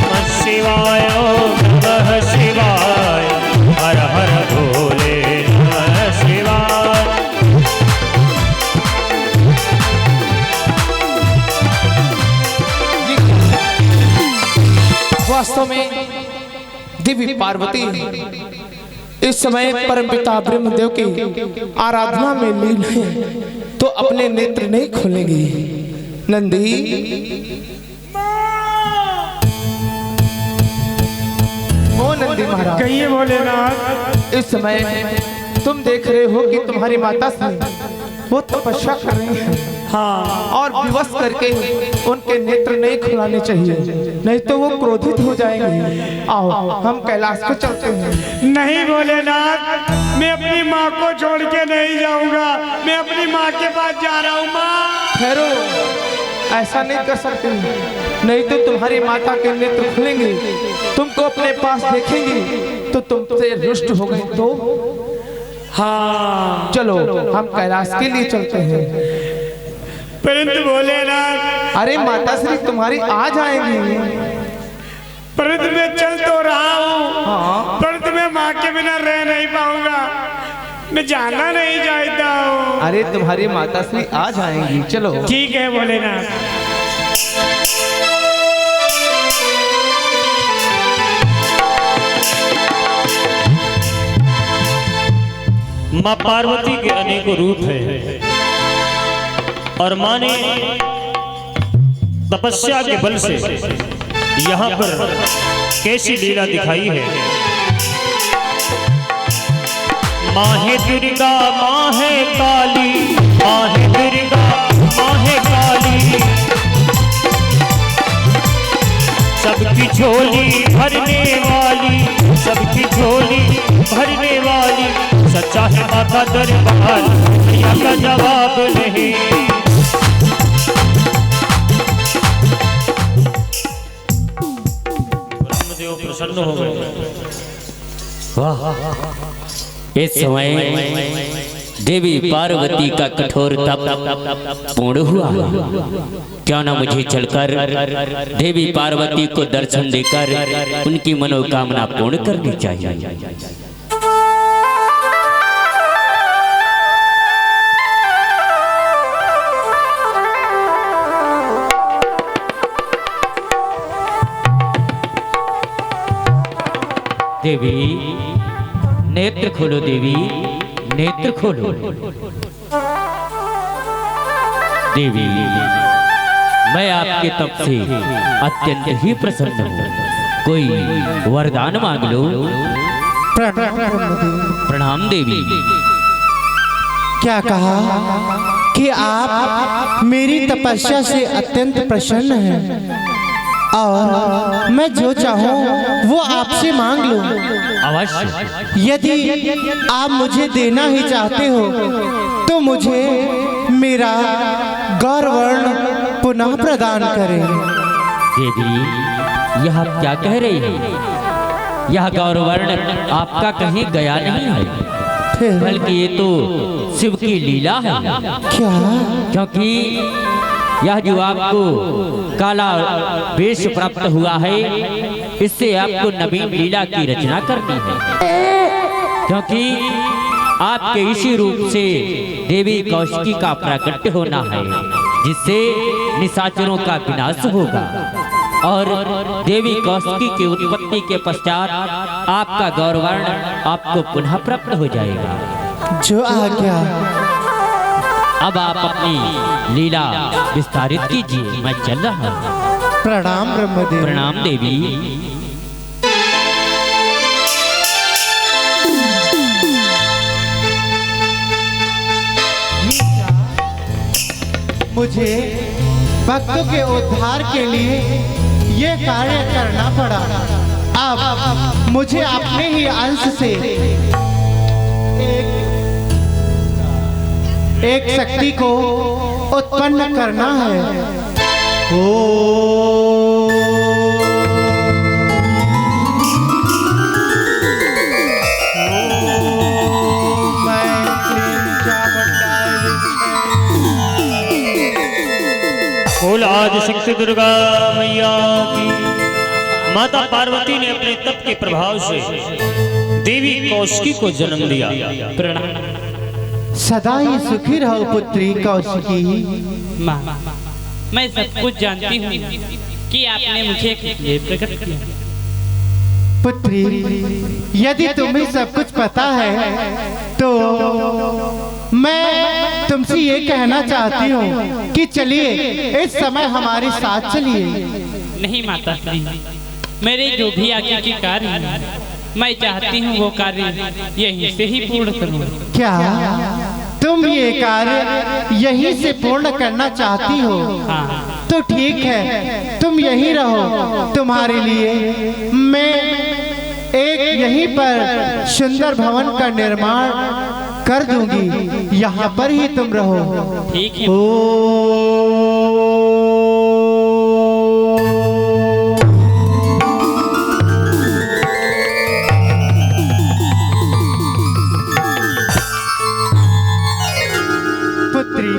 नमः शिवाय, ओम नमः शिवाय, हर हर भोले नमः शिवाय। वास्तव में देवी पार्वती इस समय परमपिता ब्रह्मदेव की आराधना में लीन है, तो अपने नेत्र नहीं खोलेंगी। नंदी ओ नंदी महाराज, कहिए भोलेनाथ। इस समय तुम देख रहे हो कि तुम्हारी माता से वो तपस्या कर रही है हाँ और विवश करके उनके नेत्र नहीं खुलाने चाहिए, नहीं तो वो क्रोधित हो जाएंगे। आओ हम कैलाश को चलते हैं। नहीं भोलेनाथ, मैं अपनी माँ को छोड़ के नहीं जाऊंगा। मैं अपनी माँ के पास जा रहा हूँ। माँ ठहरो, ऐसा नहीं कर सकते, नहीं तो तुम्हारी माता के नेत्र खुलेंगे, तुमको अपने पास देखेंगे तो तुमसे रुष्ट हो गए तो। हाँ चलो हम कैलाश के लिए चलते हैं। परंतु भोलेनाथ, अरे माता श्री तुम्हारी आ जाएंगी। परंतु मैं चल तो रहा हूँ, हाँ। परंतु मैं माँ के बिना रह नहीं पाऊंगा। मैं जाना नहीं चाहता हूँ। अरे तुम्हारी माता श्री आ जाएंगी, चलो। ठीक है भोलेनाथ। माँ पार्वती के अनेकों रूप हैं और माँ ने तपस्या के बल से यहाँ पर कैसी लीला दिखाई है। माँ है दुर्गा, माँ है काली, माँ है दुर्गा, माँ है काली, सबकी झोली भरने वाली, सबकी झोली भरने वाली, सच्चा है माँ का दरबार, मैया का जवाब नहीं। ब्रह्मदेव प्रसन्न हो गए। वाह, इस समय देवी पार्वती का कठोर तप पूर्ण हुआ। क्यों ना मुझे चलकर देवी पार्वती को दर्शन देकर उनकी मनोकामना पूर्ण करनी चाहिए। देवी नेत्र खोलो, देवी नेत्र खोलो। देवी मैं आपके तप से अत्यंत ही प्रसन्न हूँ, कोई वरदान मांग लो। प्रणाम देवी। क्या कहा कि आप मेरी तपस्या से अत्यंत प्रसन्न हैं और मैं जो चाहूँ वो आपसे मांग लूँ। अवश्य। यदि आप मुझे देना ही चाहते हो तो मुझे मेरा गौरवर्ण पुनः प्रदान करें। देवी यह आप क्या कह रही है? यह गौरवर्ण आपका कहीं गया नहीं है, बल्कि ये तो शिव की लीला है। क्या? क्योंकि यह जो आपको काला वेश प्राप्त हुआ है, इससे आपको नवीन लीला की रचना करनी है। क्योंकि आपके इसी रूप से देवी कौशिकी का प्राकट्य होना है, जिससे निशाचरों का विनाश होगा और देवी कौशिकी की उत्पत्ति के पश्चात आपका गौरवर्ण आपको पुनः प्राप्त हो जाएगा। जो आज्ञा। अब आप अपनी लीला विस्तारित कीजिए, मैं चल रहा हूँ। प्रणाम ब्रह्मदेव। प्रणाम देवी। मुझे भक्तों के उद्धार के लिए ये कार्य करना पड़ा। अब मुझे अपने ही अंश से एक शक्ति को उत्पन्न करना है। बोल आज शक्ति दुर्गा मैया की। माता पार्वती ने अपने तप के प्रभाव से देवी कौशिकी को जन्म दिया। सदा ही सुखी रहो पुत्री कौशिकी। माँ, मैं सब कुछ जानती हूँ कि आपने मुझे किस लिए प्रकट किया। पुत्री, यदि तुम्हें सब कुछ पता है तो मैं तुमसे ये कहना चाहती हूँ कि चलिए इस समय हमारे साथ चलिए। नहीं माता श्री, मेरे जो भी आगे के कार्य हैं, मैं चाहती हूँ वो कार्य यहीं से ही पूर्ण करूँ। क्या तुम ये कार्य यहीं से पूर्ण करना चाहती हो तो ठीक है, तुम यहीं रहो। तुम्हारे लिए मैं एक यहीं पर सुंदर भवन का निर्माण कर दूंगी, यहाँ पर ही तुम रहो। ठीक है। पुत्री,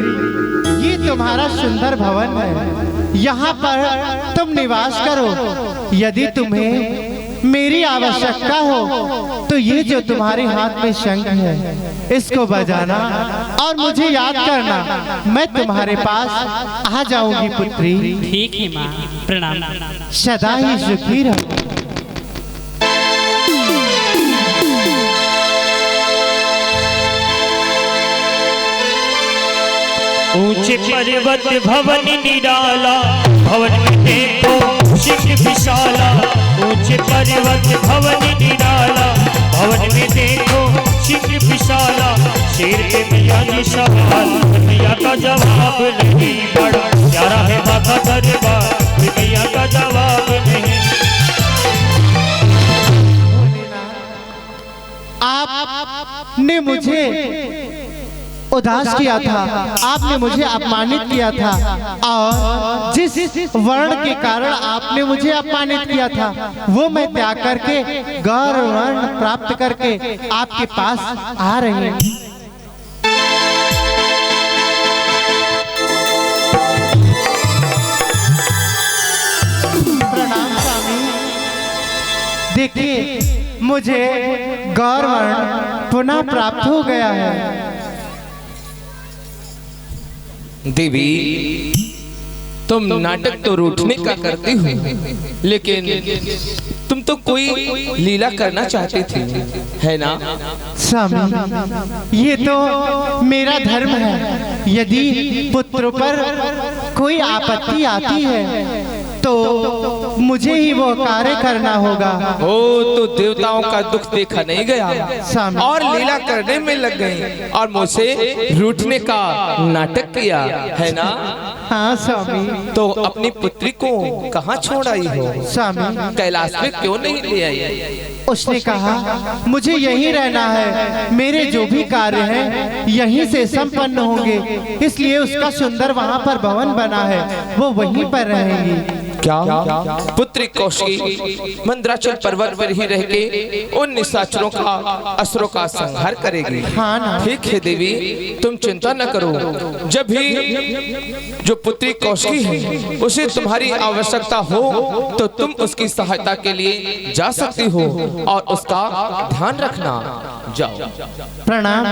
ये तुम्हारा सुंदर भवन है, यहाँ पर तुम निवास करो। यदि तुम्हें मेरी आवश्यकता हो तो ये जो तुम्हारे हाथ में शंख है इसको बजाना और मुझे याद करना, मैं तुम्हारे पास आ जाऊंगी पुत्री। ठीक है माँ, प्रणाम। सदा ही सुखी रहो। ऊंचे पर्वत भवन निराला, भवन में देखो शिखर विशाला। ऊंचे पर्वत भवन निराला, भवन में देखो शिखर विशाला। शेर पे मैया ने सवाल, मैया का जवाब नहीं, बड़ा प्यारा है माँ का दरबार, मैया का जवाब नहीं। आपने मुझे उदास किया था, आपने मुझे अपमानित किया था, और जिस वर्ण के कारण आपने मुझे अपमानित किया था वो मैं त्याग करके गौर वर्ण प्राप्त करके आपके पास आ रही हूँ। प्रणाम स्वामी। देखिए, मुझे गौर वर्ण पुनः प्राप्त हो गया है। देवी, तुम नाटक तो रूठने का करती हो, लेकिन तुम तो कोई लीला करना चाहती थी, है ना? स्वामी, ये तो मेरा धर्म है। यदि पुत्र पर कोई आपत्ति आती है तो मुझे ही वो कार्य करना होगा। ओ, तो देवताओं का दुख देखा नहीं गया और लीला करने में लग गई और मुझसे रूठने का नाटक किया, है ना? हाँ स्वामी। तो अपनी पुत्री को कहाँ छोड़ आई हो स्वामी? कैलाश में क्यों नहीं ले आई? उसने कहा मुझे यहीं रहना है, मेरे जो भी कार्य हैं यहीं से संपन्न होंगे, इसलिए उसका सुंदर वहाँ पर भवन बना है, वो वहीं पर रहेंगी। क्या पुत्री कौशिकी मंद्राचल पर्वत पर ही रह के उन निशाचरों का असुरों का संहार करेगी? हाँ ना। ठीक है देवी, तुम चिंता न करो। जब भी जो पुत्री कौशिकी है उसे तुम्हारी आवश्यकता हो तो तुम उसकी सहायता के लिए जा सकती हो और उसका ध्यान रखना। जाओ। प्रणाम।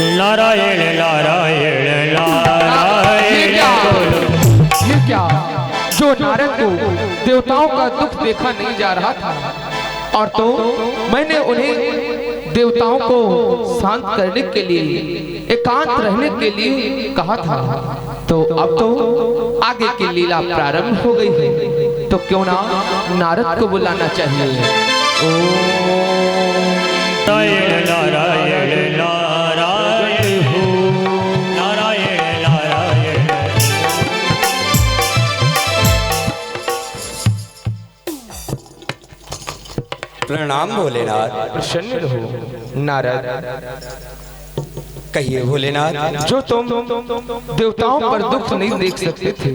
नारायण नारायण नारायण। ये क्या? जो नारद को देवताओं का दुख देखा नहीं जा रहा था और तो मैंने उन्हें देवताओं को शांत करने के लिए, एकांत रहने के लिए कहा था, तो अब तो आगे की लीला प्रारंभ हो गई है, तो क्यों ना नारद को बुलाना चाहिए। नारायण नारायण नारायण हो, नारायण नारायण। प्रणाम भोलेनाथ। प्रसन्न रहो नारद। कहिए भोलेनाथ। जो तुम देवताओं पर दुख नहीं देख सकते थे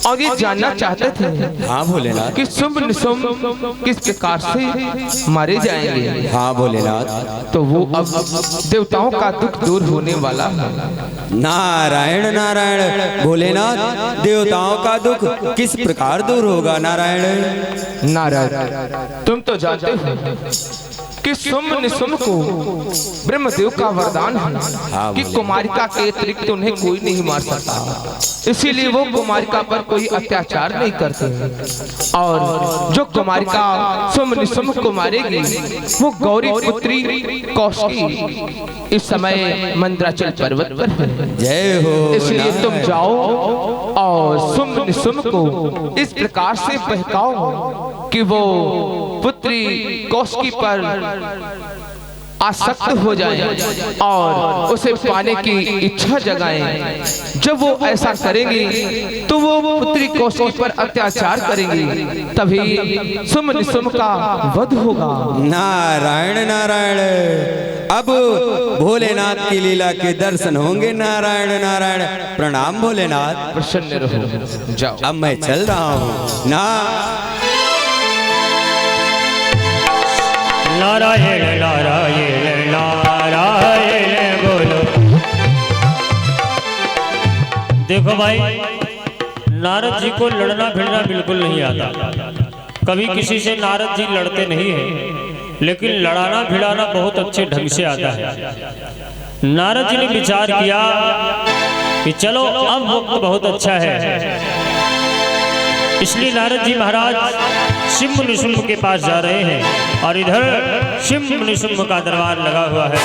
और ये जानना चाहते थे हाँ भोलेनाथ। कि शुंभ निशुंभ किस प्रकार से मारे जाएंगे, हाँ भोलेनाथ। तो वो अब देवताओं का दुख दूर होने वाला है। नारायण नारायण। भोलेनाथ, देवताओं का दुख किस प्रकार दूर होगा नारायण? नारद, तुम तो जानते हो कि शुंभ निशुंभ को ब्रह्मदेव का वरदान है कि कुमारिका के अतिरिक्त उन्हें कोई नहीं मार सकता, इसीलिए वो कुमारिका पर कोई अत्याचार नहीं करते। और जो कुमारिका शुंभ निशुंभ को मारेगी वो गौरी पुत्री कौशिकी इस समय मंद्राचल पर्वत पर है। जय हो। इसलिए तुम जाओ और शुंभ शुंभ निशुंभ को इस प्रकार से बहकाओ कि वो पुत्री कौशिकी पर आसक्त हो जाए और उसे पाने की इच्छा जगाएं। जब वो ऐसा करेंगी तो वो पुत्री कौशिकी पर अत्याचार करेंगी, तभी शुंभ निशुंभ का वध होगा। नारायण नारायण। अब भोलेनाथ की लीला के दर्शन होंगे। नारायण नारायण। प्रणाम भोलेनाथ। प्रसन्न रहो, जाओ। अब मैं चल रहा हूँ ना। नारायण नारायण नारायण बोलो। देखो भाई, नारद जी को लड़ना भिड़ना बिल्कुल नहीं आता। कभी किसी से नारद जी लड़ते नहीं हैं, लेकिन लड़ाना भिड़ाना बहुत अच्छे ढंग से आता है। नारद जी ने विचार किया कि चलो अब वक्त बहुत अच्छा है, इसलिए नारद जी महाराज शुंभ निशुंभ के पास जा रहे हैं और इधर शुंभ निशुंभ का दरबार लगा हुआ है।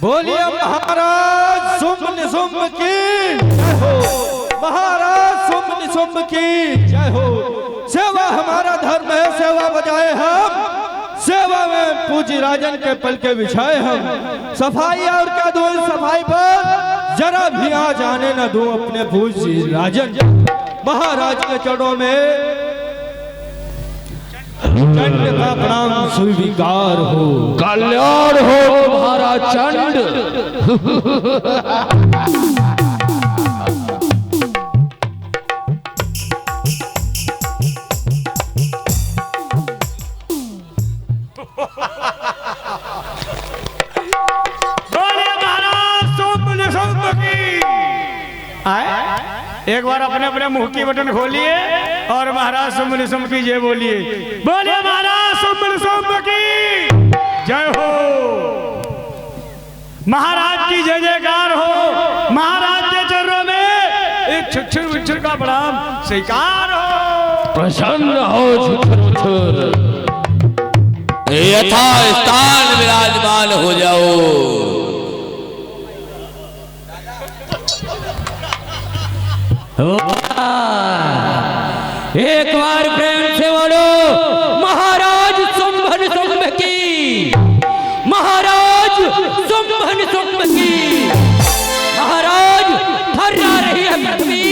बोलिए महाराज शुंभ निशुंभ की जय हो। महाराज शुंभ निशुंभ की जय हो। सेवा हमारा धर्म है, सेवा बजाए हम, सेवा में पूजी राजन के पल के बिछाए हम। सफाई और क्या दूं, सफाई पर जरा भी आ जाने न दूं अपने पूजी राजन। महाराज के चरणों में चंड का प्रणाम स्वीकार हो। कल्याण हो तुम्हारा चंड। एक बार अपने अपने मुंह की बटन खोलिए और महाराज शुंभ निशुंभ की जय बोलिए। बोलिए महाराज शुंभ निशुंभ की जय हो। महाराज की जय जयकार हो। महाराज के चरणों में एक छुच्छुर विच्छुर का प्रणाम स्वीकार हो। प्रसन्न हो छुच्छुर यथा स्थान विराजमान हो जाओ। एक बार प्रेम से बोलो महाराज शुंभ निशुंभ की। महाराज शुंभ निशुंभ की। महाराज थर्रा रही है पृथ्वी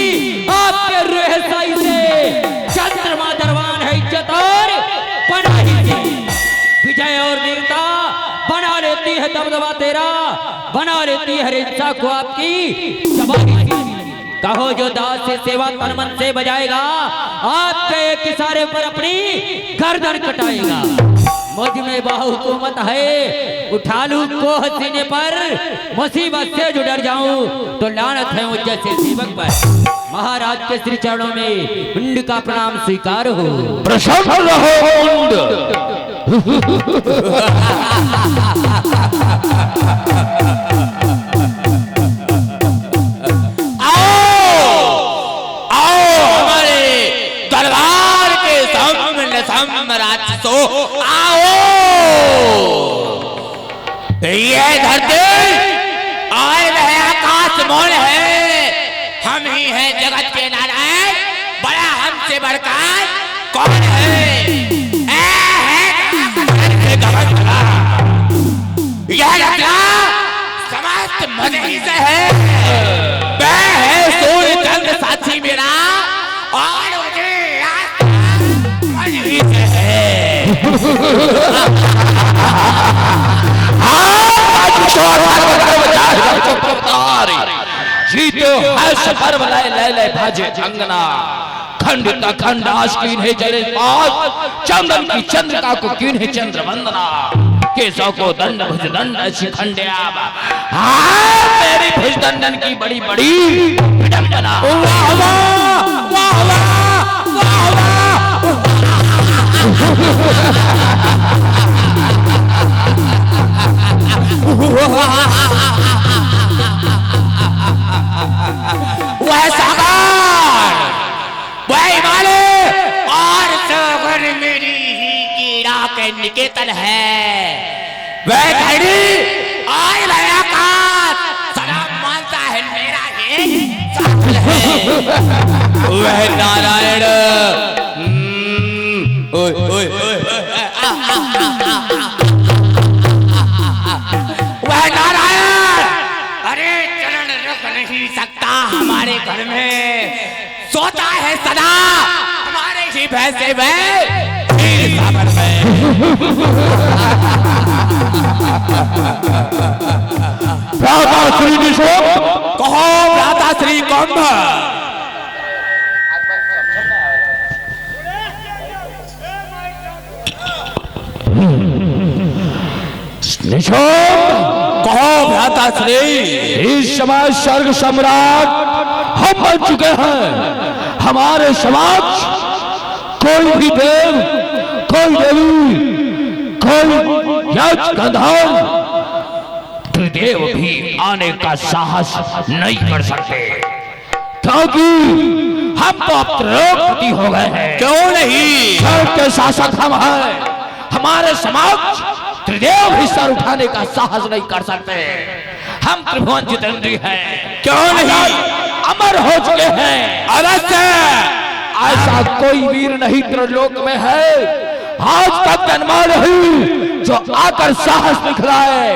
आपके रहसाई से। चंद्रमा दरबान है इज्जत और पनाही की। विजय और वीरता बना लेती है दबदबा तेरा, बना लेती है हिंसा को आपकी जबानी। कहो जो दास से सेवा तन मन से बजाएगा, आपके एक इशारे पर अपनी गर्दन कटाएगा। मुझ में बहुहुकूमत है, उठा लूं कोह सीने पर, मुसीबत से जो डर जाऊं तो लानत है मुझ जैसे सेवक पर। महाराज के श्री चरणों में उंड का प्रणाम स्वीकार हो। प्रसन्न रहो उंड। तो आओ, ये धरती और वह आकाश मौन है। हम ही हैं जगत के नारायण, बड़ा हमसे बढ़कर कौन है? यह रचना समस्त मन ही से है। वह है सूर्य चंद्र साक्षी मेरा और मुझे मन ही से है। जीते है सफर बनाए ले ले भाजे अंगना। खंडित खंड आश कीन है जले पास, चंदन की चंद्रिका को कीन है चंद्र वंदना। केशव को दंड भुजदंड शिखंडिया। हाँ मेरी भुजदंडन की बड़ी बड़ी विडंबना। वाह वाह वाह वाह वाह वह सागर वह हिमालय और सागर मेरी ही कीड़ा के निकेतन है। वह घड़ी और वह आकाश सलाम मानता है मेरा ही सागर है। वह नारायण ओए ओए वह नारायण अरे चरण रख नहीं सकता हमारे घर में, सोता है सदा हमारे ही भैंसे में सागर में। भ्राता श्री निशोम कहो भ्राता श्री कौंभ। निशोम कहो भ्राता श्री। इस समय स्वर्ग सम्राट हम बन चुके हैं। हमारे समाज कोई भी देव कोई देवी कोई यज्ञ गंधर्व त्रिदेव भी आने का साहस नहीं कर सकते, क्योंकि हम तो अब त्रिलोकपति हो गए हैं। क्यों नहीं? स्वर्ग के शासक हम हैं। हमारे समाज त्रिदेव भी सर उठाने का साहस नहीं कर सकते। हम त्रिभुवन जितेंद्री हैं। क्यों नहीं? अमर हो चुके हैं। अवश्य ऐसा कोई वीर नहीं त्रिलोक में है आज तक जन्मा नहीं जो आकर साहस दिखलाए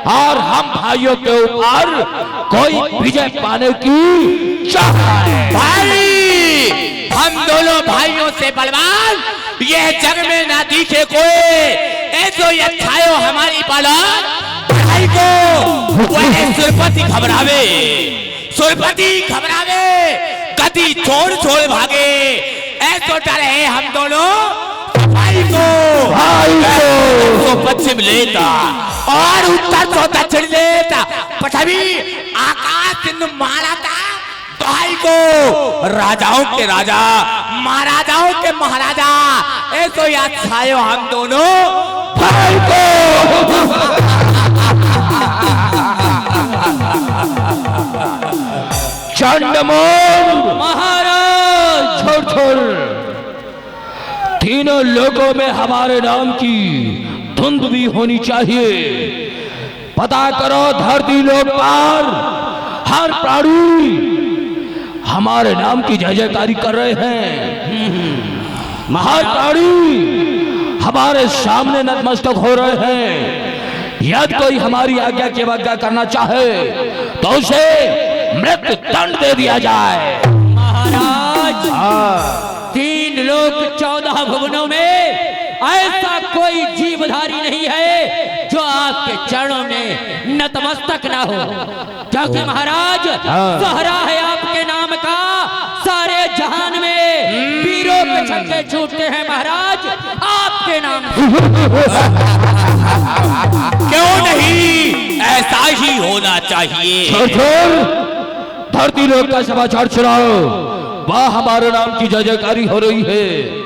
और हम भाइयों के ऊपर कोई विजय पाने की चाह है। भाई हम दोनों भाइयों से बलवान यह जग में ना दिखे कोई। ऐसो ये छायो हमारी भाई को वह सुरपति घबरावे, सुरपति घबरावे, गति छोड़ छोड़ भागे। ऐसो डरे हम दोनों भाई को पश्चिम लेता और उत्तर को दक्षिण लेता, पृथ्वी आकाश सिंधु माराता। भाई को राजाओं के राजा महाराजाओं के महाराजा ऐसो याद छायो हम दोनों भाई को। चंडमुंड महाराज छोड़ छोड़ तीनों लोगों में हमारे नाम की धुंध भी होनी चाहिए। पता करो धरती लोक पार हर प्राणी हमारे नाम की जय जयकारी कर रहे हैं। हर प्राणी हमारे सामने नतमस्तक हो रहे हैं। यदि कोई हमारी आज्ञा की अवज्ञा करना चाहे तो उसे मृत्यु दंड दे दिया जाए। महाराज 3 लोक 14 भुवनों में ऐसा कोई जीवधारी नहीं है जो आपके चरणों में नतमस्तक ना हो, क्योंकि महाराज सहरा है आपके नाम का। सारे जहान में वीरों के छक्के छूटते हैं महाराज आपके नाम। क्यों नहीं? ऐसा ही होना चाहिए। धरती लोक का समाचार सुनाओ। वह हमारे नाम की जय जयकारी हो रही है।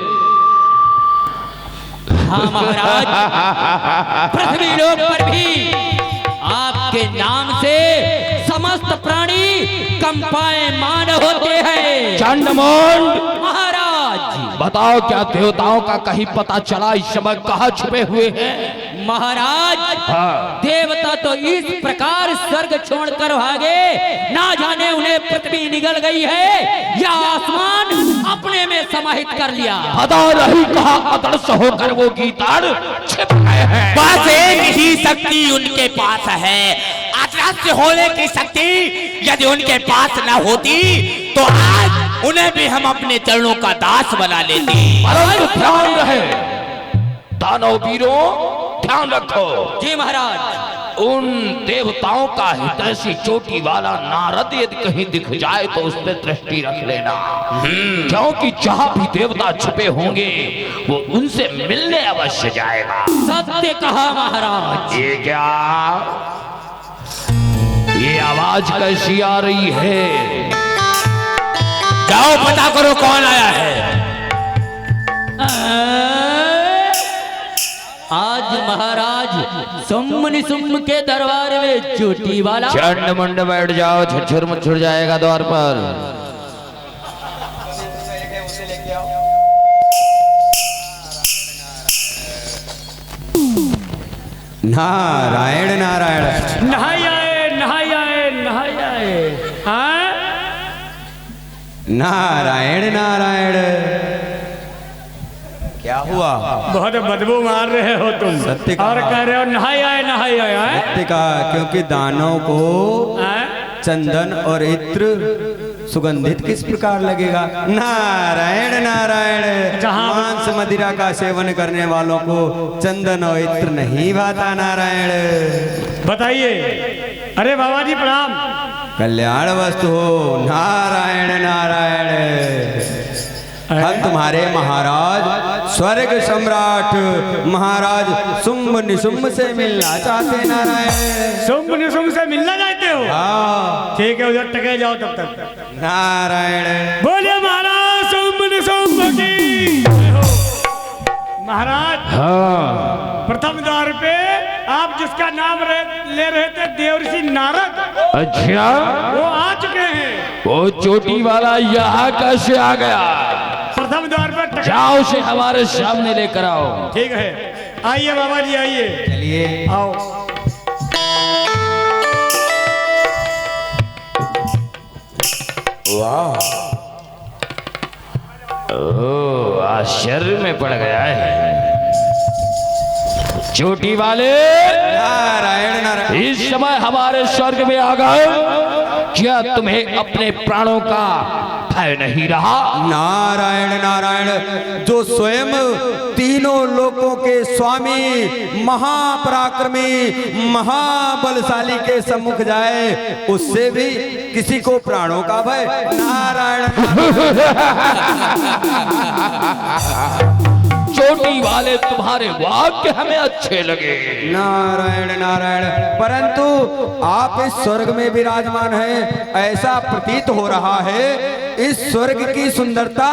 हाँ महाराज, पृथ्वी लोक पर भी आपके नाम से समस्त प्राणी कंपायमान होते हैं। चंडमुंड महाराज बताओ क्या देवताओं का कहीं पता चला इस समय कहाँ छुपे हुए हैं? महाराज देवता तो इस प्रकार स्वर्ग छोड़कर भागे, ना जाने उन्हें पृथ्वी निगल गई है या आसमान अपने में समाहित कर लिया। पता नहीं कहाँ अदृश्य होकर वो गीताड़ छिप गए हैं। बस एक ही शक्ति उनके पास है, अदृश्य होने की शक्ति। यदि उनके पास न होती तो आज उन्हें भी हम अपने चरणों का दास बना लेते। परंतु ध्यान रहे दानव वीरों, ध्यान रखो। जी महाराज। उन देवताओं का हितैषी चोटी वाला नारद यदि कहीं दिख जाए तो उस पर दृष्टि रख लेना, क्योंकि जहां भी देवता छुपे होंगे वो उनसे मिलने अवश्य जाएगा। सत्य कहा महाराज। ये क्या, ये आवाज कैसी आ रही है? जाओ पता करो कौन आया है। आज महाराज सुम्म निसुम्म के दरबार में चोटी वाला। चंड मुंड बैठ जाओ, झुरझुर मुझुर जाएगा द्वार पर। नारायण नारायण। नहाई आए नहाई आए नहाई आए। हाँ नारायण नारायण। क्या हुआ? बहुत बदबू मार रहे हो तुम। सत्य कहा। और कह रहे हो नहाई आए नहाई आए। हाँ? सत्य का, क्योंकि दानों को हाँ? चंदन और इत्र सुगंधित किस प्रकार लगेगा? नारायण नारायण। जहाँ- मांस मदिरा का सेवन करने वालों को चंदन और इत्र नहीं भाता। नारायण बताइए। अरे बाबा जी प्रणाम। कल्याण वस्तु हो। नारायण नारायण। हम तुम्हारे महाराज स्वर्ग सम्राट महाराज शुंभ निशुंभ से मिलना चाहते। नारायण। शुंभ निशुंभ से मिलना चाहते हो? हाँ। ठीक है, उधर टके जाओ तब तक। नारायण। बोले महाराज शुंभ निशुंभ की। महाराज हाँ। प्रथम द्वार पे आप जिसका नाम ले रहे थे देवर्षि नारद, अच्छा, वो आ चुके हैं। वो चोटी वाला यहाँ कैसे आ गया? प्रथम द्वार पर जाओ उसे हमारे सामने लेकर आओ। ठीक है, आइए बाबा जी आइए। चलिए आओ। वाह, ओह, आश्चर्य में पड़ गया है। चोटी वाले, नारायण नारायण। इस समय हमारे स्वर्ग में आ गए, क्या तुम्हें अपने प्राणों का भय नहीं रहा? नारायण नारायण। जो स्वयं तीनों लोकों के स्वामी महापराक्रमी महाबलशाली के सम्मुख जाए, उससे भी किसी को प्राणों का भय? नारायण। चोटी वाले, तुम्हारे वाक्य हमें अच्छे लगे। नारायण नारायण। परंतु आप इस स्वर्ग में विराजमान हैं, ऐसा प्रतीत हो रहा है इस स्वर्ग की सुंदरता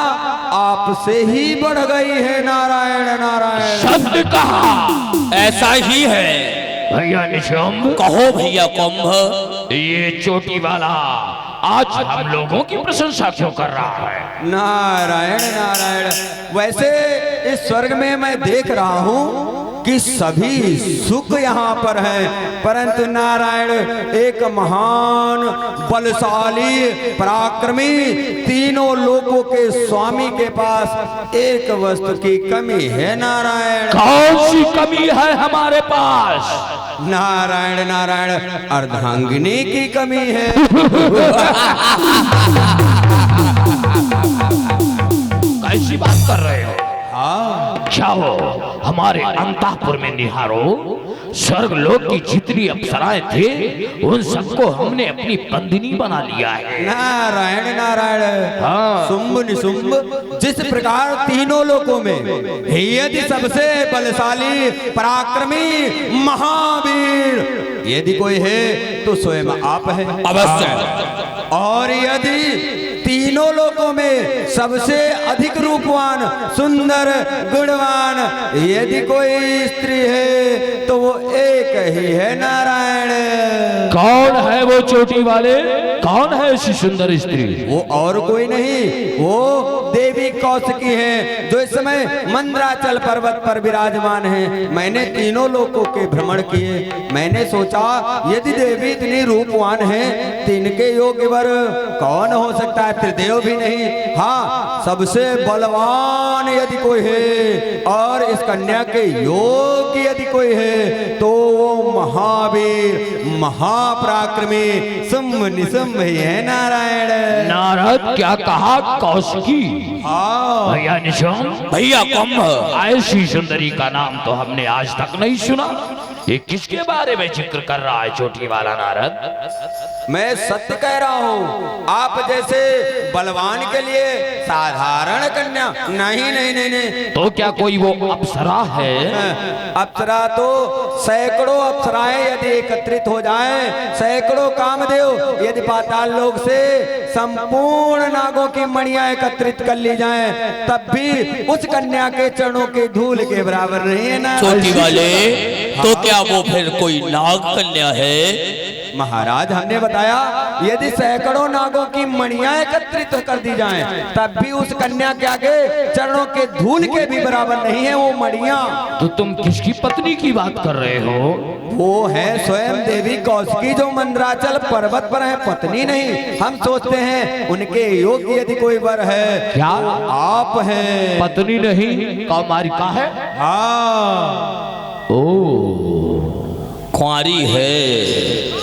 आपसे ही बढ़ गई है। नारायण नारायण। सत्य कहा, ऐसा ही है। भैया निशुंभ, कहो भैया कुंभ। ये चोटी वाला आज हम लोगों की प्रशंसा क्यों कर रहा है? नारायण नारायण। वैसे इस स्वर्ग में मैं देख रहा हूँ कि सभी सुख यहाँ पर है, परंतु नारायण एक महान बलशाली पराक्रमी तीनों लोकों के स्वामी के पास एक वस्तु की कमी है। नारायण। कौन सी कमी है हमारे पास? नारायण नारायण। अर्धांगिनी की कमी है। कैसी बात कर रहे हो? हाँ। जाओ हमारे अंतःपुर में निहारो, स्वर्ग लोक की जितनी अप्सराएं थे उन सबको हमने अपनी बंदिनी बना लिया है। नारायण नारायण। हाँ। शुंभ निशुंभ जिस प्रकार तीनों लोकों में यदि सबसे बलशाली पराक्रमी महावीर यदि कोई है तो स्वयं आप है। अवश्य। और यदि तीनों लोकों में सबसे अधिक रूपवान सुंदर गुणवान यदि कोई स्त्री है तो वो एक ही है। नारायण। कौन है वो चोटी वाले? कौन है ऐसी सुंदर स्त्री? वो और कोई नहीं, वो देवी कौशिकी है जो इस समय मंदराचल पर्वत पर विराजमान है। मैंने तीनों लोकों के भ्रमण किए, मैंने सोचा यदि देवी इतनी रूपवान है तो इनके योग्य वर कौन हो सकता है? त्रिदेव भी नहीं, हाँ सबसे बलवान यदि कोई है और इस कन्या के योग्य यदि कोई है तो वो महावीर महापराक्रमी शुंभ निशुंभ ही है नारायण। नारद क्या कहा कौशिकी? हाँ भैया निशुंभ, भैया कुंभ, ऐसी सुंदरी का नाम तो हमने आज तक नहीं सुना। ये किसके बारे में जिक्र कर रहा है चोटी वाला नारद? मैं सत्य कह रहा हूँ, आप जैसे बलवान के लिए साधारण कन्या नहीं नहीं नहीं नहीं। तो क्या कोई वो अप्सरा है? अप्सरा तो सैकड़ों अप्सराएं यदि एकत्रित हो जाएं, सैकड़ों कामदेव यदि पाताल लोक से संपूर्ण नागों की मणियां एकत्रित कर ली जाएं, तब भी उस कन्या के चरणों के धूल के बराबर नहीं है ना। चोटी वाले, तो क्या वो फिर कोई नाग कन्या है? महाराज हमने बताया यदि सैकड़ों नागों की मणियां एकत्रित कर दी जाएं, तब भी उस कन्या के आगे चरणों के धूल के भी बराबर नहीं है वो मणियां। तो तुम किसकी पत्नी की बात कर रहे हो? वो है स्वयं देवी कौशिकी जो मंदराचल पर्वत पर है, पत्नी नहीं। हम सोचते हैं उनके योग्य यदि कोई वर है। क्या आप हैं? पत्नी नहीं, कौमारिका है। हाँ ओ कुंवारी है।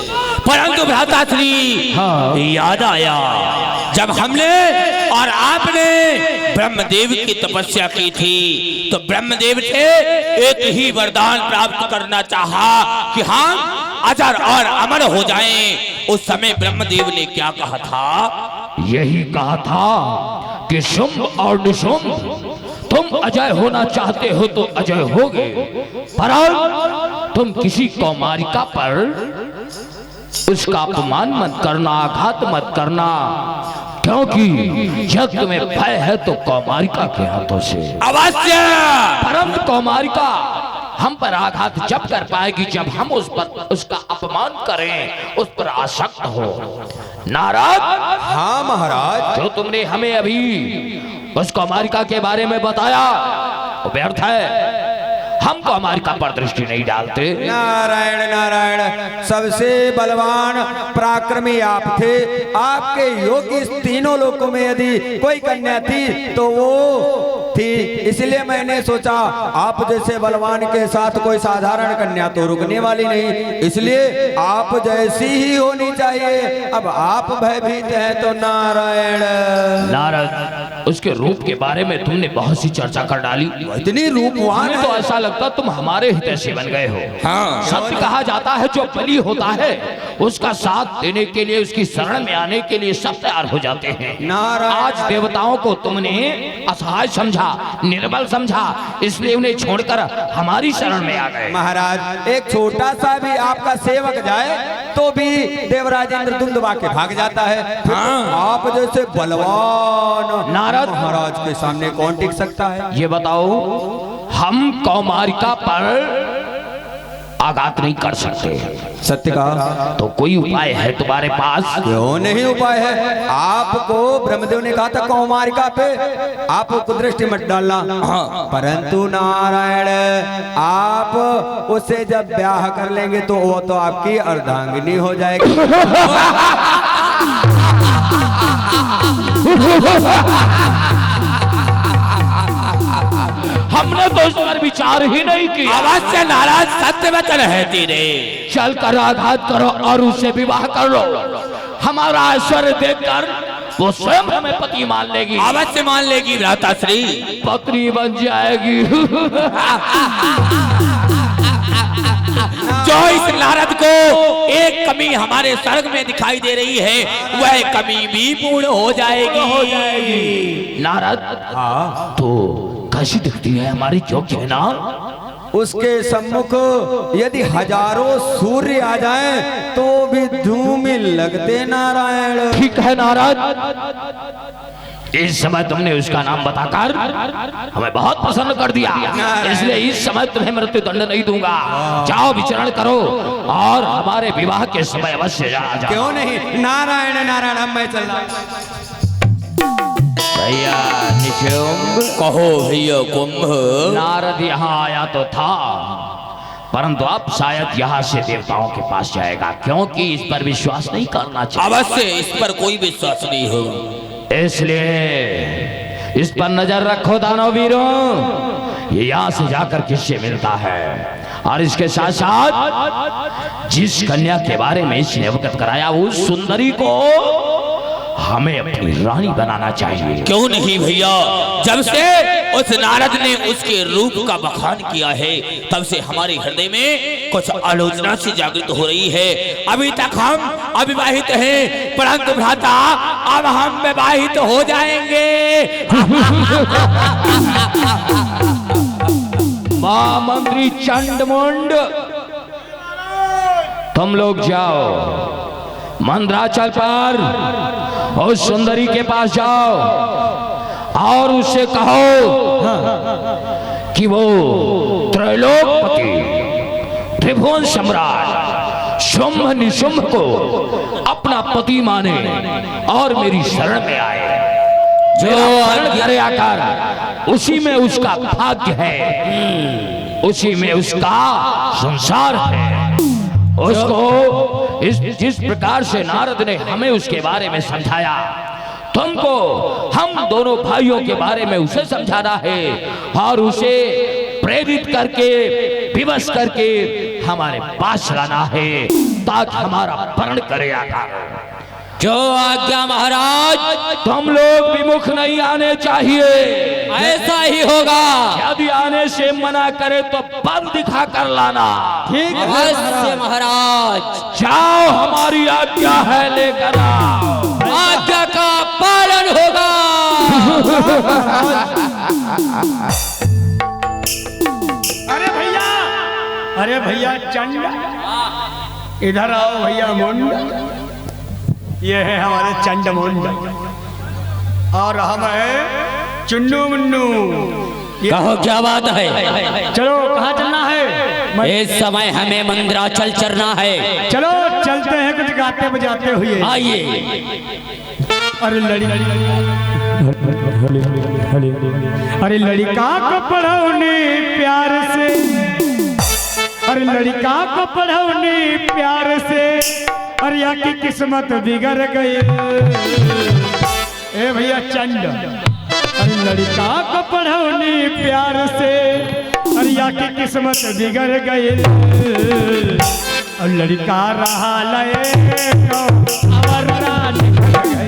परंतु भ्राता श्री, हाँ। याद आया जब हमने और आपने ब्रह्मदेव की तपस्या की थी, तो ब्रह्मदेव से एक ही वरदान प्राप्त करना चाहा कि हम अजर और अमर हो जाएं। उस समय ब्रह्मदेव ने क्या कहा था? यही कहा था कि शुंभ और निशुंभ, तुम अजय होना चाहते हो तो अजय होगे, पर तुम किसी कौमारिका पर उसका अपमान मत करना, आघात मत करना, क्योंकि जब तुम्हें भय है तो कौमारिका के हाथों से। अवश्य। परंतु कौमारिका हम पर आघात जब कर पाएगी जब हम उस पर उसका अपमान करें, उस पर आसक्त हो। नारद, हाँ महाराज। जो तुमने हमें अभी उस कौमारिका के बारे में बताया वो व्यर्थ है। हम कौमारिका पर दृष्टि नहीं डालते। नारायण नारायण, सबसे बलवान पराक्रमी आप थे। आपके योग्य इस तीनों लोकों में यदि कोई कन्या थी तो वो थी। इसलिए मैंने सोचा आप जैसे बलवान के साथ कोई साधारण कन्या तो रुकने वाली नहीं, इसलिए आप जैसी ही होनी चाहिए। अब आप भयभीत हैं तो नारायण। नारद, उसके रूप के बारे में तुमने बहुत सी चर्चा कर डाली। इतनी रूपवान तो ऐसा लगता तुम हमारे हितैषी बन गए हो। हाँ। सत्य कहा जाता है जो बली होता है उसका साथ देने के लिए, उसकी शरण में आने के लिए सब तैयार हो जाते हैं। नारायण। आज देवताओं को तुमने असहाय समझा, निर्बल समझा, इसलिए उन्हें छोड़कर हमारी शरण में आ गए। महाराज, एक छोटा सा भी आपका सेवक जाए तो भी देवराज इंद्र दुंदुभा के भाग जाता है। आप जैसे बलवान नारद महाराज के सामने कौन टिक सकता है? ये बताओ, हम कौमारिका पर आघात नहीं कर सकते। सत्य का तो कोई उपाय है तुम्हारे पास? क्यों नहीं उपाय है। आपको ब्रह्मदेव ने कहा था कौमारिका पे आप कुदृष्टि मत डालना, परंतु नारायण आप उसे जब ब्याह कर लेंगे तो वो तो आपकी अर्धांगिनी हो जाएगी। हमने तो इस पर विचार ही नहीं किया। अवश्य नाराज, सत्य वचन है तेरे। चल कर आघात करो और उससे विवाह कर लो। हमारा ऐश्वर्य देखकर वो स्वयं हमें पति मान लेगी। अवश्य मान लेगी भ्राता श्री, पत्नी बन जाएगी। जो इस नारद को एक कमी हमारे स्वर्ग में दिखाई दे रही है वह कमी भी पूर्ण हो जाएगी। नारद, तो कैसी दिखती है हमारी योग्य है ना? उसके सम्मुख यदि हजारों सूर्य आ जाएं तो भी धूमिल लगते नारायण। ठीक है नारद, इस समय तुमने उसका नाम बताकर हमें बहुत प्रसन्न कर दिया, इसलिए इस समय तुम्हें मृत्यु दंड नहीं दूंगा। जाओ विचरण करो और हमारे विवाह के समय अवश्य जाओ। क्यों नहीं नारायण नारायण, हम मैं चल रहा। भैया निशुंभ, कहो भैया कुंभ। नारद यहाँ आया तो था, परंतु अब शायद यहाँ से देवताओं के पास जाएगा, क्योंकि इस पर विश्वास नहीं करना चाहिए। अवश्य इस पर कोई विश्वास नहीं हो, इसलिए इस पर नजर रखो दानव वीरों। ये यहाँ से जाकर किससे मिलता है और इसके साथ साथ जिस कन्या के बारे में इसने अवगत कराया उस सुंदरी को हमें अपनी रानी बनाना चाहिए। क्यों नहीं भैया, जब से उस नारद ने उसके रूप का बखान किया है तब से हमारे हृदय में कुछ आलोचना से जागृत हो रही है। अभी तक हम अविवाहित हैं, परंतु भ्राता अब हम विवाहित हो जाएंगे। महामंत्री चंडमुंड, तुम लोग जाओ मंदराचल पर उस सुंदरी के पास जाओ और उससे कहो कि वो त्रैलोकपति त्रिभुवन सम्राट शुंभ निशुंभ को अपना पति माने और मेरी शरण में आए। जो आज्ञा आकर उसी में उसका भाग्य है, उसी में उसका संसार है। उसको जिस प्रकार से नारद ने हमें उसके बारे में समझाया, तुमको हम दोनों भाइयों के बारे में उसे समझाना है और उसे प्रेरित करके विवश करके हमारे पास लाना है ताकि हमारा वर्ण करे आकर। जो आज्ञा महाराज। तुम लोग विमुख नहीं आने चाहिए, ऐसा ही होगा। यदि आने से मना करे तो बल दिखा कर लाना। ठीक अवश्य महाराज। जाओ, हमारी आज्ञा है, लेकर आओ। आज्ञा का पालन होगा। अरे भैया चंड, इधर आओ भैया मुंड। ये है हमारे चंड मुंड और हम है चुन्नू मुन्नू। कहो क्या बात है? चलो कहाँ चलना है? इस समय हमें मंदराचल चलना है। चलो चलते हैं कुछ गाते बजाते हुए। आइए। अरे लड़का को पढ़ौने प्यार से, अरे लड़का को पढ़ौने प्यार से, अरे या की किस्मत बिगड़ गई। ए भैया चंड, अरे लड़का को पढ़ौने प्यार से, अरे या की किस्मत बिगड़ गई। और लड़का रहा लए और रानी निकल गई।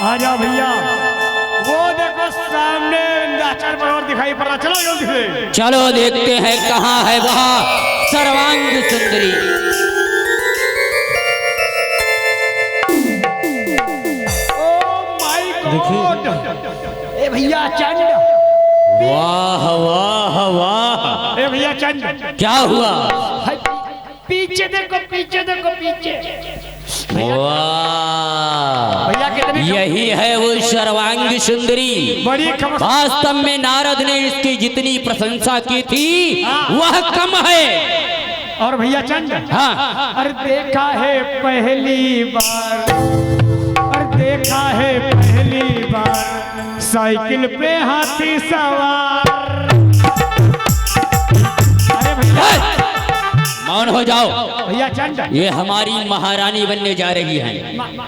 आजा भैया, वो देखो सामने विंध्याचल पर्वत दिखाई पड़ रहा। चलो जल्दी से। चलो देखते हैं कहाँ है वहाँ सर्वांग सुंदरी। ओ माय गॉड, ए भैया चंड, वाह वाह वाह। ए भैया चंड, क्या हुआ? पीछे देखो, पीछे देखो, पीछे। वाह, भैया कितनी यही है वो सर्वांग सुंदरी। बड़ी वास्तव में नारद ने इसकी जितनी प्रशंसा की थी वह कम है। और भैया चंड, हाँ, अरे देखा है पहली बार, अरे देखा है पहली बार साइकिल पे हाथी सवार। अरे भैया मौन हो जाओ। भैया चंड, ये हमारी महारानी बनने जा रही है।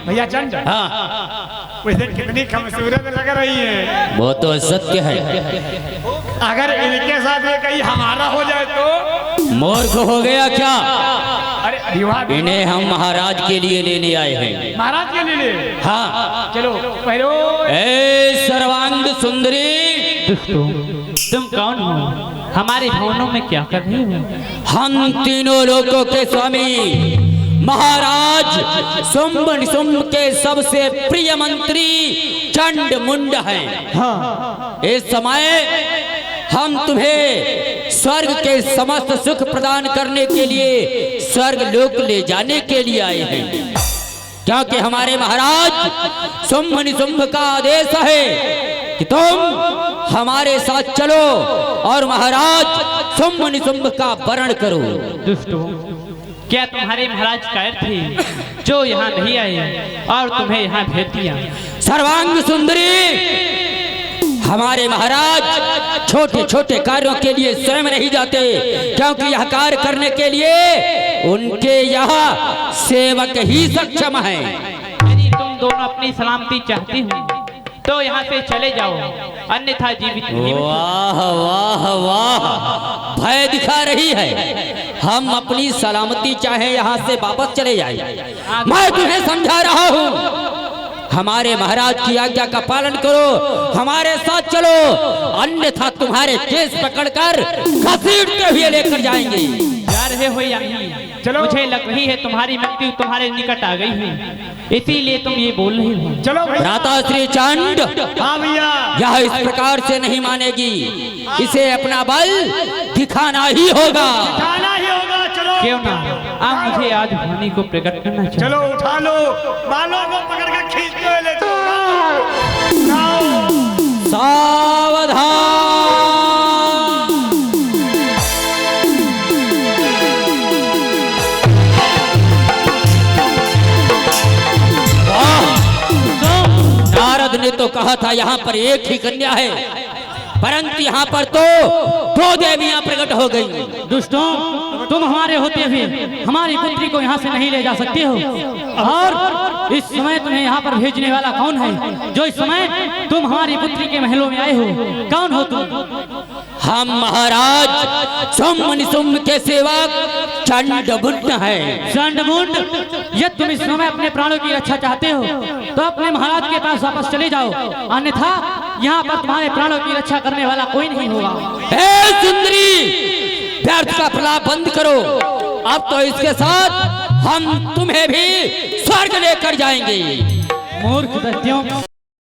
भैया चंड, हाँ, वैसे कितनी खूबसूरत लग रही है। वो तो सत्य है। अगर इनके साथ ये कहीं हमारा हो जाए तो? मूर्ख हो गया क्या? अरे विवाह इन्हें हम महाराज के लिए लेने आए हैं। महाराज के लिए? हाँ। चलो पहलो। ए सर्वांग सुंदरी, तुम कौन हो? हमारे भवनों में क्या कर रहे हो? हम तीनों लोगों के स्वामी महाराज शुंभ निशुंभ के सबसे प्रिय मंत्री चंड मुंड हैं। हाँ। इस समय हम तुम्हें स्वर्ग के समस्त सुख प्रदान करने के लिए स्वर्ग लोक ले जाने के लिए आए हैं, क्योंकि हमारे महाराज शुंभ निशुंभ का आदेश है कि तुम हमारे साथ चलो और महाराज शुंभ निशुंभ का वरण करो। दुष्टो, क्या तुम्हारे महाराज कायर थे जो यहाँ नहीं आए और तुम्हें यहाँ भेज दिया? सर्वांग सुंदरी, हमारे महाराज छोटे छोटे कार्यों के लिए स्वयं नहीं जाते, क्योंकि यह कार्य करने के लिए उनके यहाँ सेवक ही सक्षम हैं। यदि तुम दोनों अपनी सलामती चाहती हो तो यहाँ से चले जाओ, अन्यथा जीवित नहीं बचोगे। वाह वाह वाह, भय दिखा रही है। हम अपनी सलामती चाहे यहाँ से वापस चले जाए। मैं तुम्हें समझा रहा हूँ, हमारे महाराज की आज्ञा का पालन करो, हमारे साथ चलो, अन्यथा तुम्हारे केस पकड़कर घसीटते हुए लेकर जाएंगे। जा रहे हो या नहीं? चलो। मुझे लग रही है तुम्हारी मृत्यु तुम्हारे निकट आ गई है, इसीलिए तुम ये बोल रहे हो। चलो भैया। भ्राता श्री चंड, हाँ भैया। यह इस प्रकार से नहीं मानेगी, इसे अपना बल दिखाना ही होगा। खाना ही होगा। चलो क्यों ना, आप मुझे आज भवानी को प्रकट करना चाहिए। चलो उठा लो, बालों को पकड़ के खींचते हुए ले चलो। सावधान। नारद ने तो कहा था यहाँ पर एक ही कन्या है, परंतु यहाँ पर तो दो देवियां प्रकट हो गई। दुष्टों, तुम हमारे होते हुए हमारी पुत्री को यहाँ से नहीं ले जा सकते हो, और इस समय तुम्हें यहाँ पर भेजने वाला कौन है? जो इस समय तुम हमारी पुत्री के महलों में आए हो, कौन हो तुम? हम महाराज सुम्न के सेवक चंडमुंड हैं। चंडमुंड, यदि तुम इस समय अपने प्राणों की रक्षा चाहते हो तो अपने महाराज के पास वापस चले जाओ, अन्यथा यहाँ पर तुम्हारे प्राणों की रक्षा करने वाला कोई नहीं होगा। हे सुंदरी, व्यर्थ का प्रलाप बंद करो। अब तो इसके साथ हम तुम्हें भी स्वर्ग लेकर जाएंगे। मूर्ख दैत्यों,